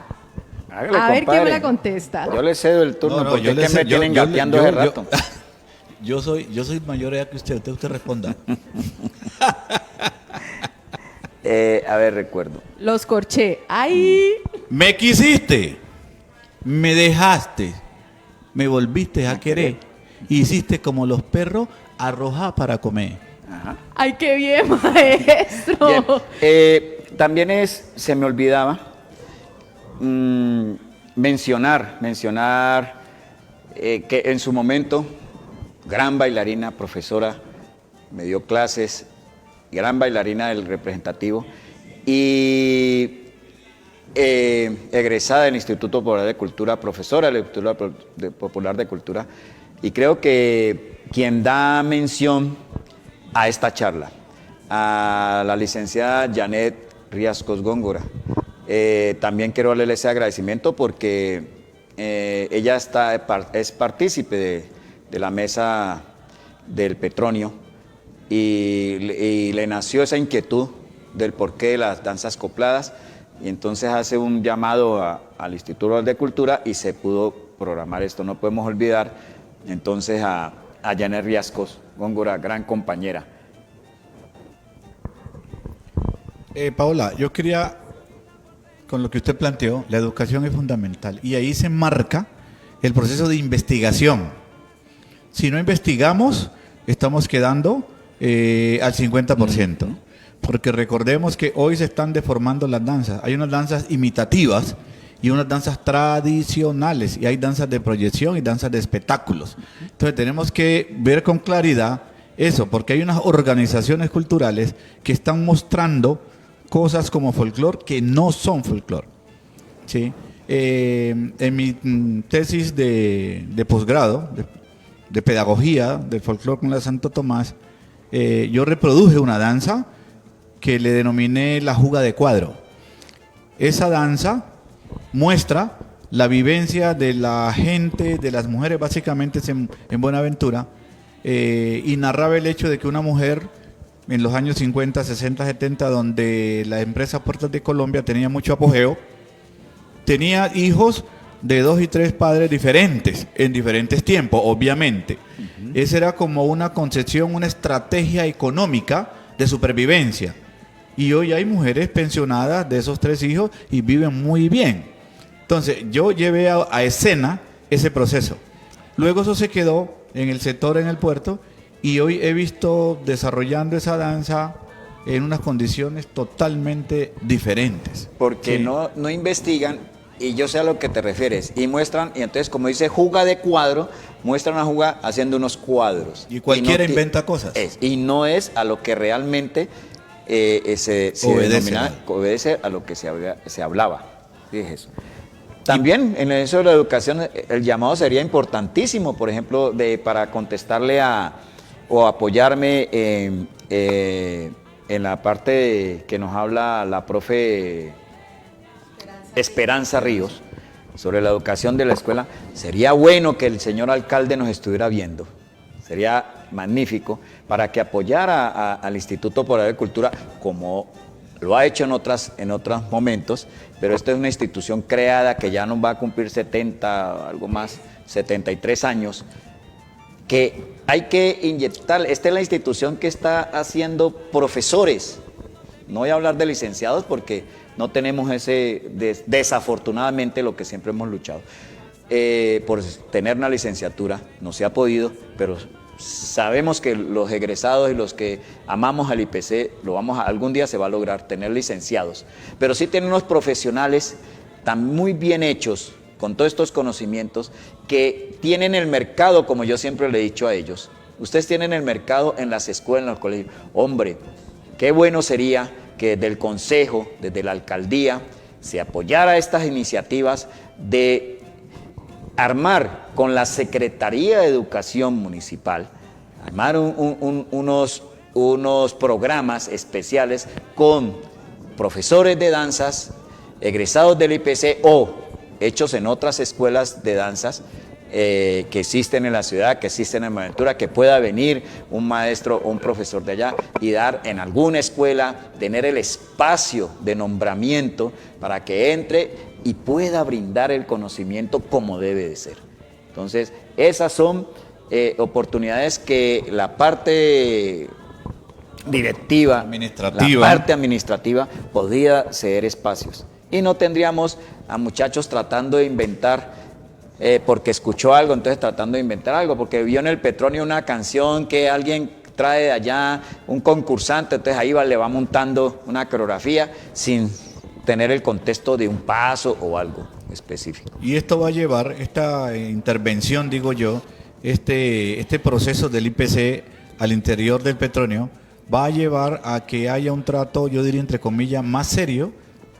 Speaker 3: Hágale,
Speaker 1: A ver quién
Speaker 3: compadre.
Speaker 1: me la contesta.
Speaker 3: Yo le cedo el turno, porque es que me tienen
Speaker 5: yo-
Speaker 3: gateando
Speaker 5: yo-
Speaker 3: hace
Speaker 5: yo-
Speaker 3: rato.
Speaker 5: Yo soy mayor de edad que usted responda.
Speaker 3: A ver, recuerdo.
Speaker 1: Los corché. ¡Ay!
Speaker 5: Me quisiste, me dejaste, me volviste a querer, hiciste como los perros, arrojá para comer.
Speaker 3: Ajá.
Speaker 1: ¡Ay, qué bien, maestro!
Speaker 3: Bien. También se me olvidaba mencionar que en su momento, gran bailarina, profesora, me dio clases, gran bailarina del representativo y egresada del Instituto Popular de Cultura, profesora del Instituto Popular de Cultura, y creo que quien da mención a esta charla, a la licenciada Janet Riascos Góngora, también quiero darle ese agradecimiento porque ella es partícipe de la mesa del Petronio y le nació esa inquietud del porqué de las danzas copladas, y entonces hace un llamado al Instituto de Cultura y se pudo programar esto. No podemos olvidar entonces a Janet Riascos Góngora, gran compañera.
Speaker 5: Paola, yo quería, con lo que usted planteó, la educación es fundamental y ahí se marca el proceso de investigación. Si no investigamos, estamos quedando al 50%, porque recordemos que hoy se están deformando las danzas. Hay unas danzas imitativas y unas danzas tradicionales, y hay danzas de proyección y danzas de espectáculos. Entonces tenemos que ver con claridad eso, porque hay unas organizaciones culturales que están mostrando cosas como folclore que no son folclore, ¿sí? En mi tesis de posgrado, de pedagogía del folclore con la Santo Tomás, yo reproduje una danza que le denominé la juga de cuadro. Esa danza muestra la vivencia de la gente, de las mujeres básicamente en Buenaventura, y narraba el hecho de que una mujer en los años 50, 60, 70, donde la empresa Puertas de Colombia tenía mucho apogeo, tenía hijos de 2 y 3 padres diferentes, en diferentes tiempos, obviamente. Esa era como una concepción, una estrategia económica de supervivencia. Y hoy hay mujeres pensionadas de esos 3 hijos y viven muy bien. Entonces, yo llevé a escena ese proceso. Luego eso se quedó en el sector, en el puerto, y hoy he visto desarrollando esa danza en unas condiciones totalmente diferentes.
Speaker 3: Porque
Speaker 5: Sí.
Speaker 3: no investigan, y yo sé a lo que te refieres, y muestran, y entonces como dice juga de cuadro, muestran a juga haciendo unos cuadros.
Speaker 5: Y cualquiera
Speaker 3: no
Speaker 5: inventa cosas.
Speaker 3: Y no es a lo que realmente se obedece a lo que se hablaba. Dije eso. También en eso de la educación, el llamado sería importantísimo, por ejemplo, para contestarle o apoyarme en la parte que nos habla la profe Esperanza Ríos sobre la educación de la escuela. Sería bueno que el señor alcalde nos estuviera viendo. Sería magnífico para que apoyara al Instituto Popular de Cultura, como lo ha hecho en otros momentos, pero esta es una institución creada que ya nos va a cumplir 70, algo más, 73 años, que hay que inyectar. Esta es la institución que está haciendo profesores. No voy a hablar de licenciados porque no tenemos desafortunadamente lo que siempre hemos luchado. Por tener una licenciatura, no se ha podido, pero sabemos que los egresados y los que amamos al IPC, algún día se va a lograr tener licenciados, pero sí tienen unos profesionales tan muy bien hechos, con todos estos conocimientos, que tienen el mercado, como yo siempre le he dicho a ellos. Ustedes tienen el mercado en las escuelas, en los colegios. Hombre, qué bueno sería que desde el consejo, desde la alcaldía, se apoyara estas iniciativas de armar con la Secretaría de Educación Municipal, armar unos programas especiales con profesores de danzas, egresados del IPC o hechos en otras escuelas de danzas que existen en la ciudad, que existen en Buenaventura, que pueda venir un maestro o un profesor de allá y dar en alguna escuela, tener el espacio de nombramiento para que entre y pueda brindar el conocimiento como debe de ser. Entonces, esas son oportunidades que la parte directiva, la parte administrativa podría ceder espacios. Y no tendríamos a muchachos tratando de inventar, porque escuchó algo, entonces tratando de inventar algo, porque vio en el Petronio una canción que alguien trae de allá, un concursante, entonces ahí le va montando una coreografía sin tener el contexto de un paso o algo específico.
Speaker 5: Y esto va a llevar, esta intervención, digo yo, este proceso del IPC al interior del Petronio, va a llevar a que haya un trato, yo diría entre comillas, más serio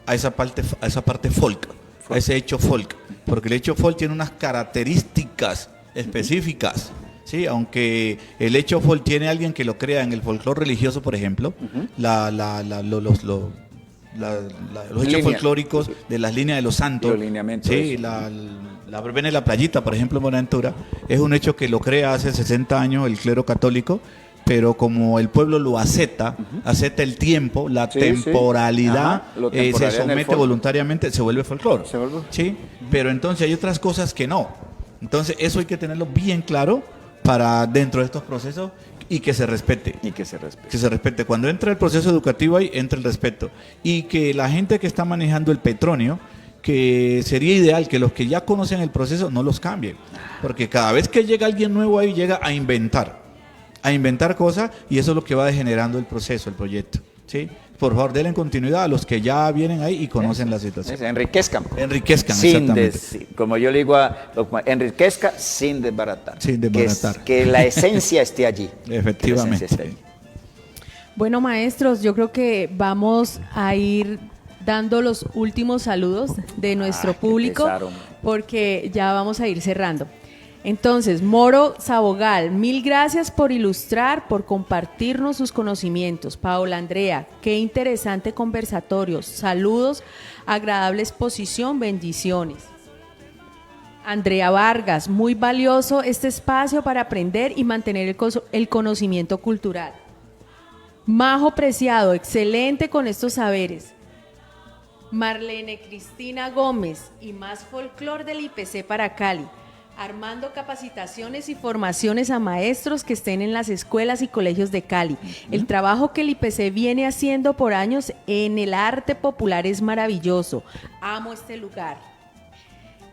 Speaker 5: a esa parte folk, a ese hecho folk, porque el hecho folk tiene unas características específicas, ¿sí? Aunque el hecho folk tiene alguien que lo crea en el folclore religioso, por ejemplo, los hechos folclóricos de las líneas de los santos,
Speaker 3: los lineamientos,
Speaker 5: ¿sí? La verbena y la playita, por ejemplo, en Buenaventura, es un hecho que lo crea hace 60 años el clero católico, pero como el pueblo lo acepta, acepta el tiempo, la temporalidad, se somete voluntariamente, se vuelve folclore. Sí, pero entonces hay otras cosas que no. Entonces eso hay que tenerlo bien claro para dentro de estos procesos y que se respete.
Speaker 3: Y que se respete.
Speaker 5: Que se respete. Cuando entra el proceso educativo ahí, entra el respeto. Y que la gente que está manejando el Petronio, que sería ideal que los que ya conocen el proceso no los cambien. Porque cada vez que llega alguien nuevo ahí, llega a inventar cosas, y eso es lo que va degenerando el proceso, el proyecto. ¿Sí? Por favor, denle continuidad a los que ya vienen ahí y conocen la situación.
Speaker 3: Enriquezcan.
Speaker 5: Enriquezcan,
Speaker 3: sin
Speaker 5: exactamente.
Speaker 3: como yo le digo, enriquezca sin desbaratar.
Speaker 5: Sin desbaratar.
Speaker 3: Que la esencia esté allí.
Speaker 5: Efectivamente.
Speaker 3: Que la esencia esté allí.
Speaker 1: Bueno, maestros, yo creo que vamos a ir dando los últimos saludos de nuestro público, porque ya vamos a ir cerrando. Entonces, Moro Sabogal, 1000 gracias por ilustrar, por compartirnos sus conocimientos. Paola Andrea, qué interesante conversatorio. Saludos, agradable exposición, bendiciones. Andrea Vargas, muy valioso este espacio para aprender y mantener el conocimiento cultural. Majo Preciado, excelente con estos saberes. Marlene Cristina Gómez, y más folclor del IPC para Cali. Armando capacitaciones y formaciones a maestros que estén en las escuelas y colegios de Cali. El trabajo que el IPC viene haciendo por años en el arte popular es maravilloso. Amo este lugar.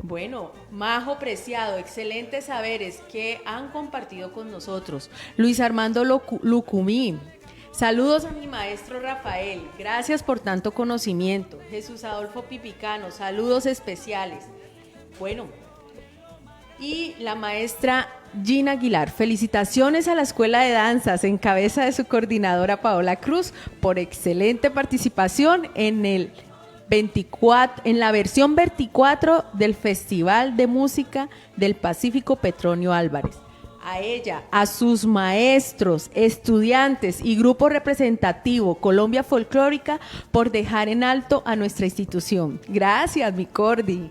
Speaker 1: Bueno, Majo Preciado, excelentes saberes que han compartido con nosotros. Luis Armando Lucumí, saludos a mi maestro Rafael, gracias por tanto conocimiento. Jesús Adolfo Pipicano, saludos especiales. Bueno, y la maestra Gina Aguilar, felicitaciones a la Escuela de Danzas en cabeza de su coordinadora Paola Cruz por excelente participación en la versión 24 del Festival de Música del Pacífico Petronio Álvarez. A ella, a sus maestros, estudiantes y grupo representativo Colombia Folclórica por dejar en alto a nuestra institución. Gracias, mi Cordi.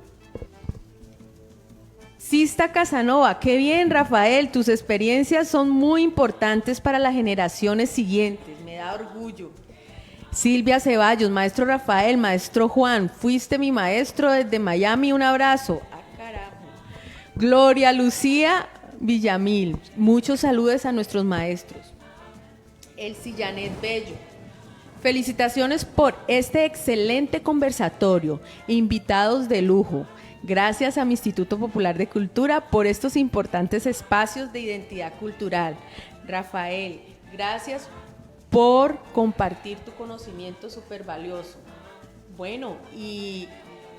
Speaker 1: Sista Casanova, qué bien, Rafael, tus experiencias son muy importantes para las generaciones siguientes, me da orgullo. Silvia Ceballos, maestro Rafael, maestro Juan, fuiste mi maestro desde Miami, un abrazo. Ah, carajo. Gloria Lucía Villamil, muchos saludos a nuestros maestros. Elsie Janet Bello, felicitaciones por este excelente conversatorio, invitados de lujo. Gracias a mi Instituto Popular de Cultura por estos importantes espacios de identidad cultural. Rafael, gracias por compartir tu conocimiento súper valioso. Bueno, y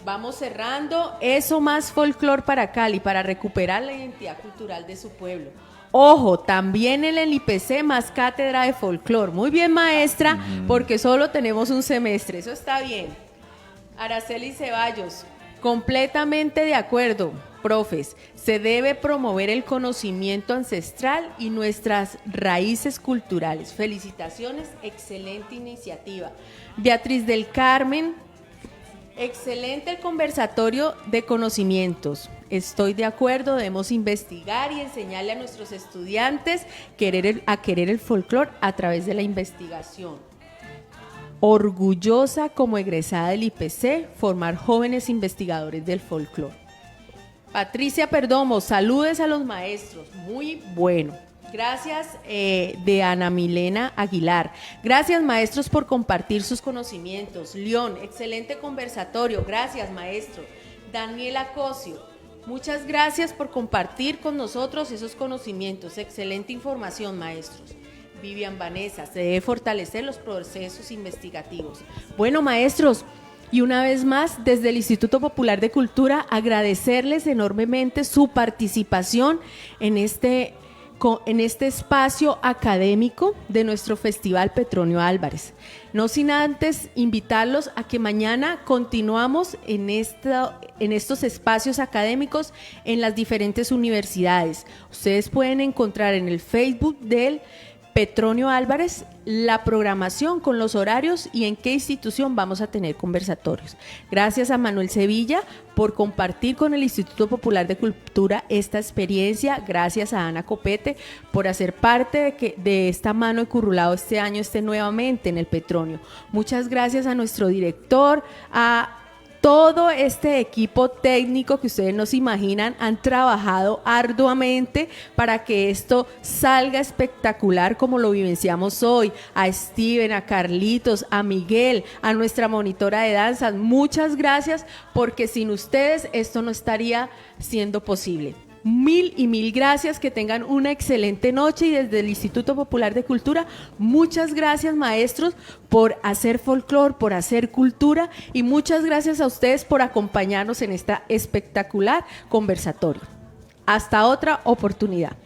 Speaker 1: vamos cerrando. Eso más folclor para Cali, para recuperar la identidad cultural de su pueblo. Ojo, también en el IPC más cátedra de folclor. Muy bien, maestra, porque solo tenemos un semestre. Eso está bien. Araceli Ceballos, completamente de acuerdo, profes. Se debe promover el conocimiento ancestral y nuestras raíces culturales. Felicitaciones, excelente iniciativa. Beatriz del Carmen, excelente el conversatorio de conocimientos. Estoy de acuerdo, debemos investigar y enseñarle a nuestros estudiantes a querer el folclore a través de la investigación. Orgullosa como egresada del IPC, formar jóvenes investigadores del folclore. Patricia Perdomo, saludes a los maestros, muy bueno. Gracias de Ana Milena Aguilar. Gracias, maestros, por compartir sus conocimientos. León, excelente conversatorio, gracias, maestro. Daniela Cosio, muchas gracias por compartir con nosotros esos conocimientos. Excelente información, maestros. Vivian Vanessa, se debe fortalecer los procesos investigativos. Bueno, maestros, y una vez más, desde el Instituto Popular de Cultura, agradecerles enormemente su participación en este espacio académico de nuestro Festival Petronio Álvarez. No sin antes invitarlos a que mañana continuamos en estos espacios académicos en las diferentes universidades. Ustedes pueden encontrar en el Facebook del Petronio Álvarez, la programación con los horarios y en qué institución vamos a tener conversatorios. Gracias a Manuel Sevilla por compartir con el Instituto Popular de Cultura esta experiencia. Gracias a Ana Copete por hacer parte de esta mano de currulado este año, nuevamente en el Petronio. Muchas gracias a nuestro director, a todo este equipo técnico que ustedes no se imaginan, han trabajado arduamente para que esto salga espectacular como lo vivenciamos hoy. A Steven, a Carlitos, a Miguel, a nuestra monitora de danzas, muchas gracias, porque sin ustedes esto no estaría siendo posible. Mil y mil gracias, que tengan una excelente noche, y desde el Instituto Popular de Cultura, muchas gracias, maestros, por hacer folclor, por hacer cultura, y muchas gracias a ustedes por acompañarnos en esta espectacular conversatorio. Hasta otra oportunidad.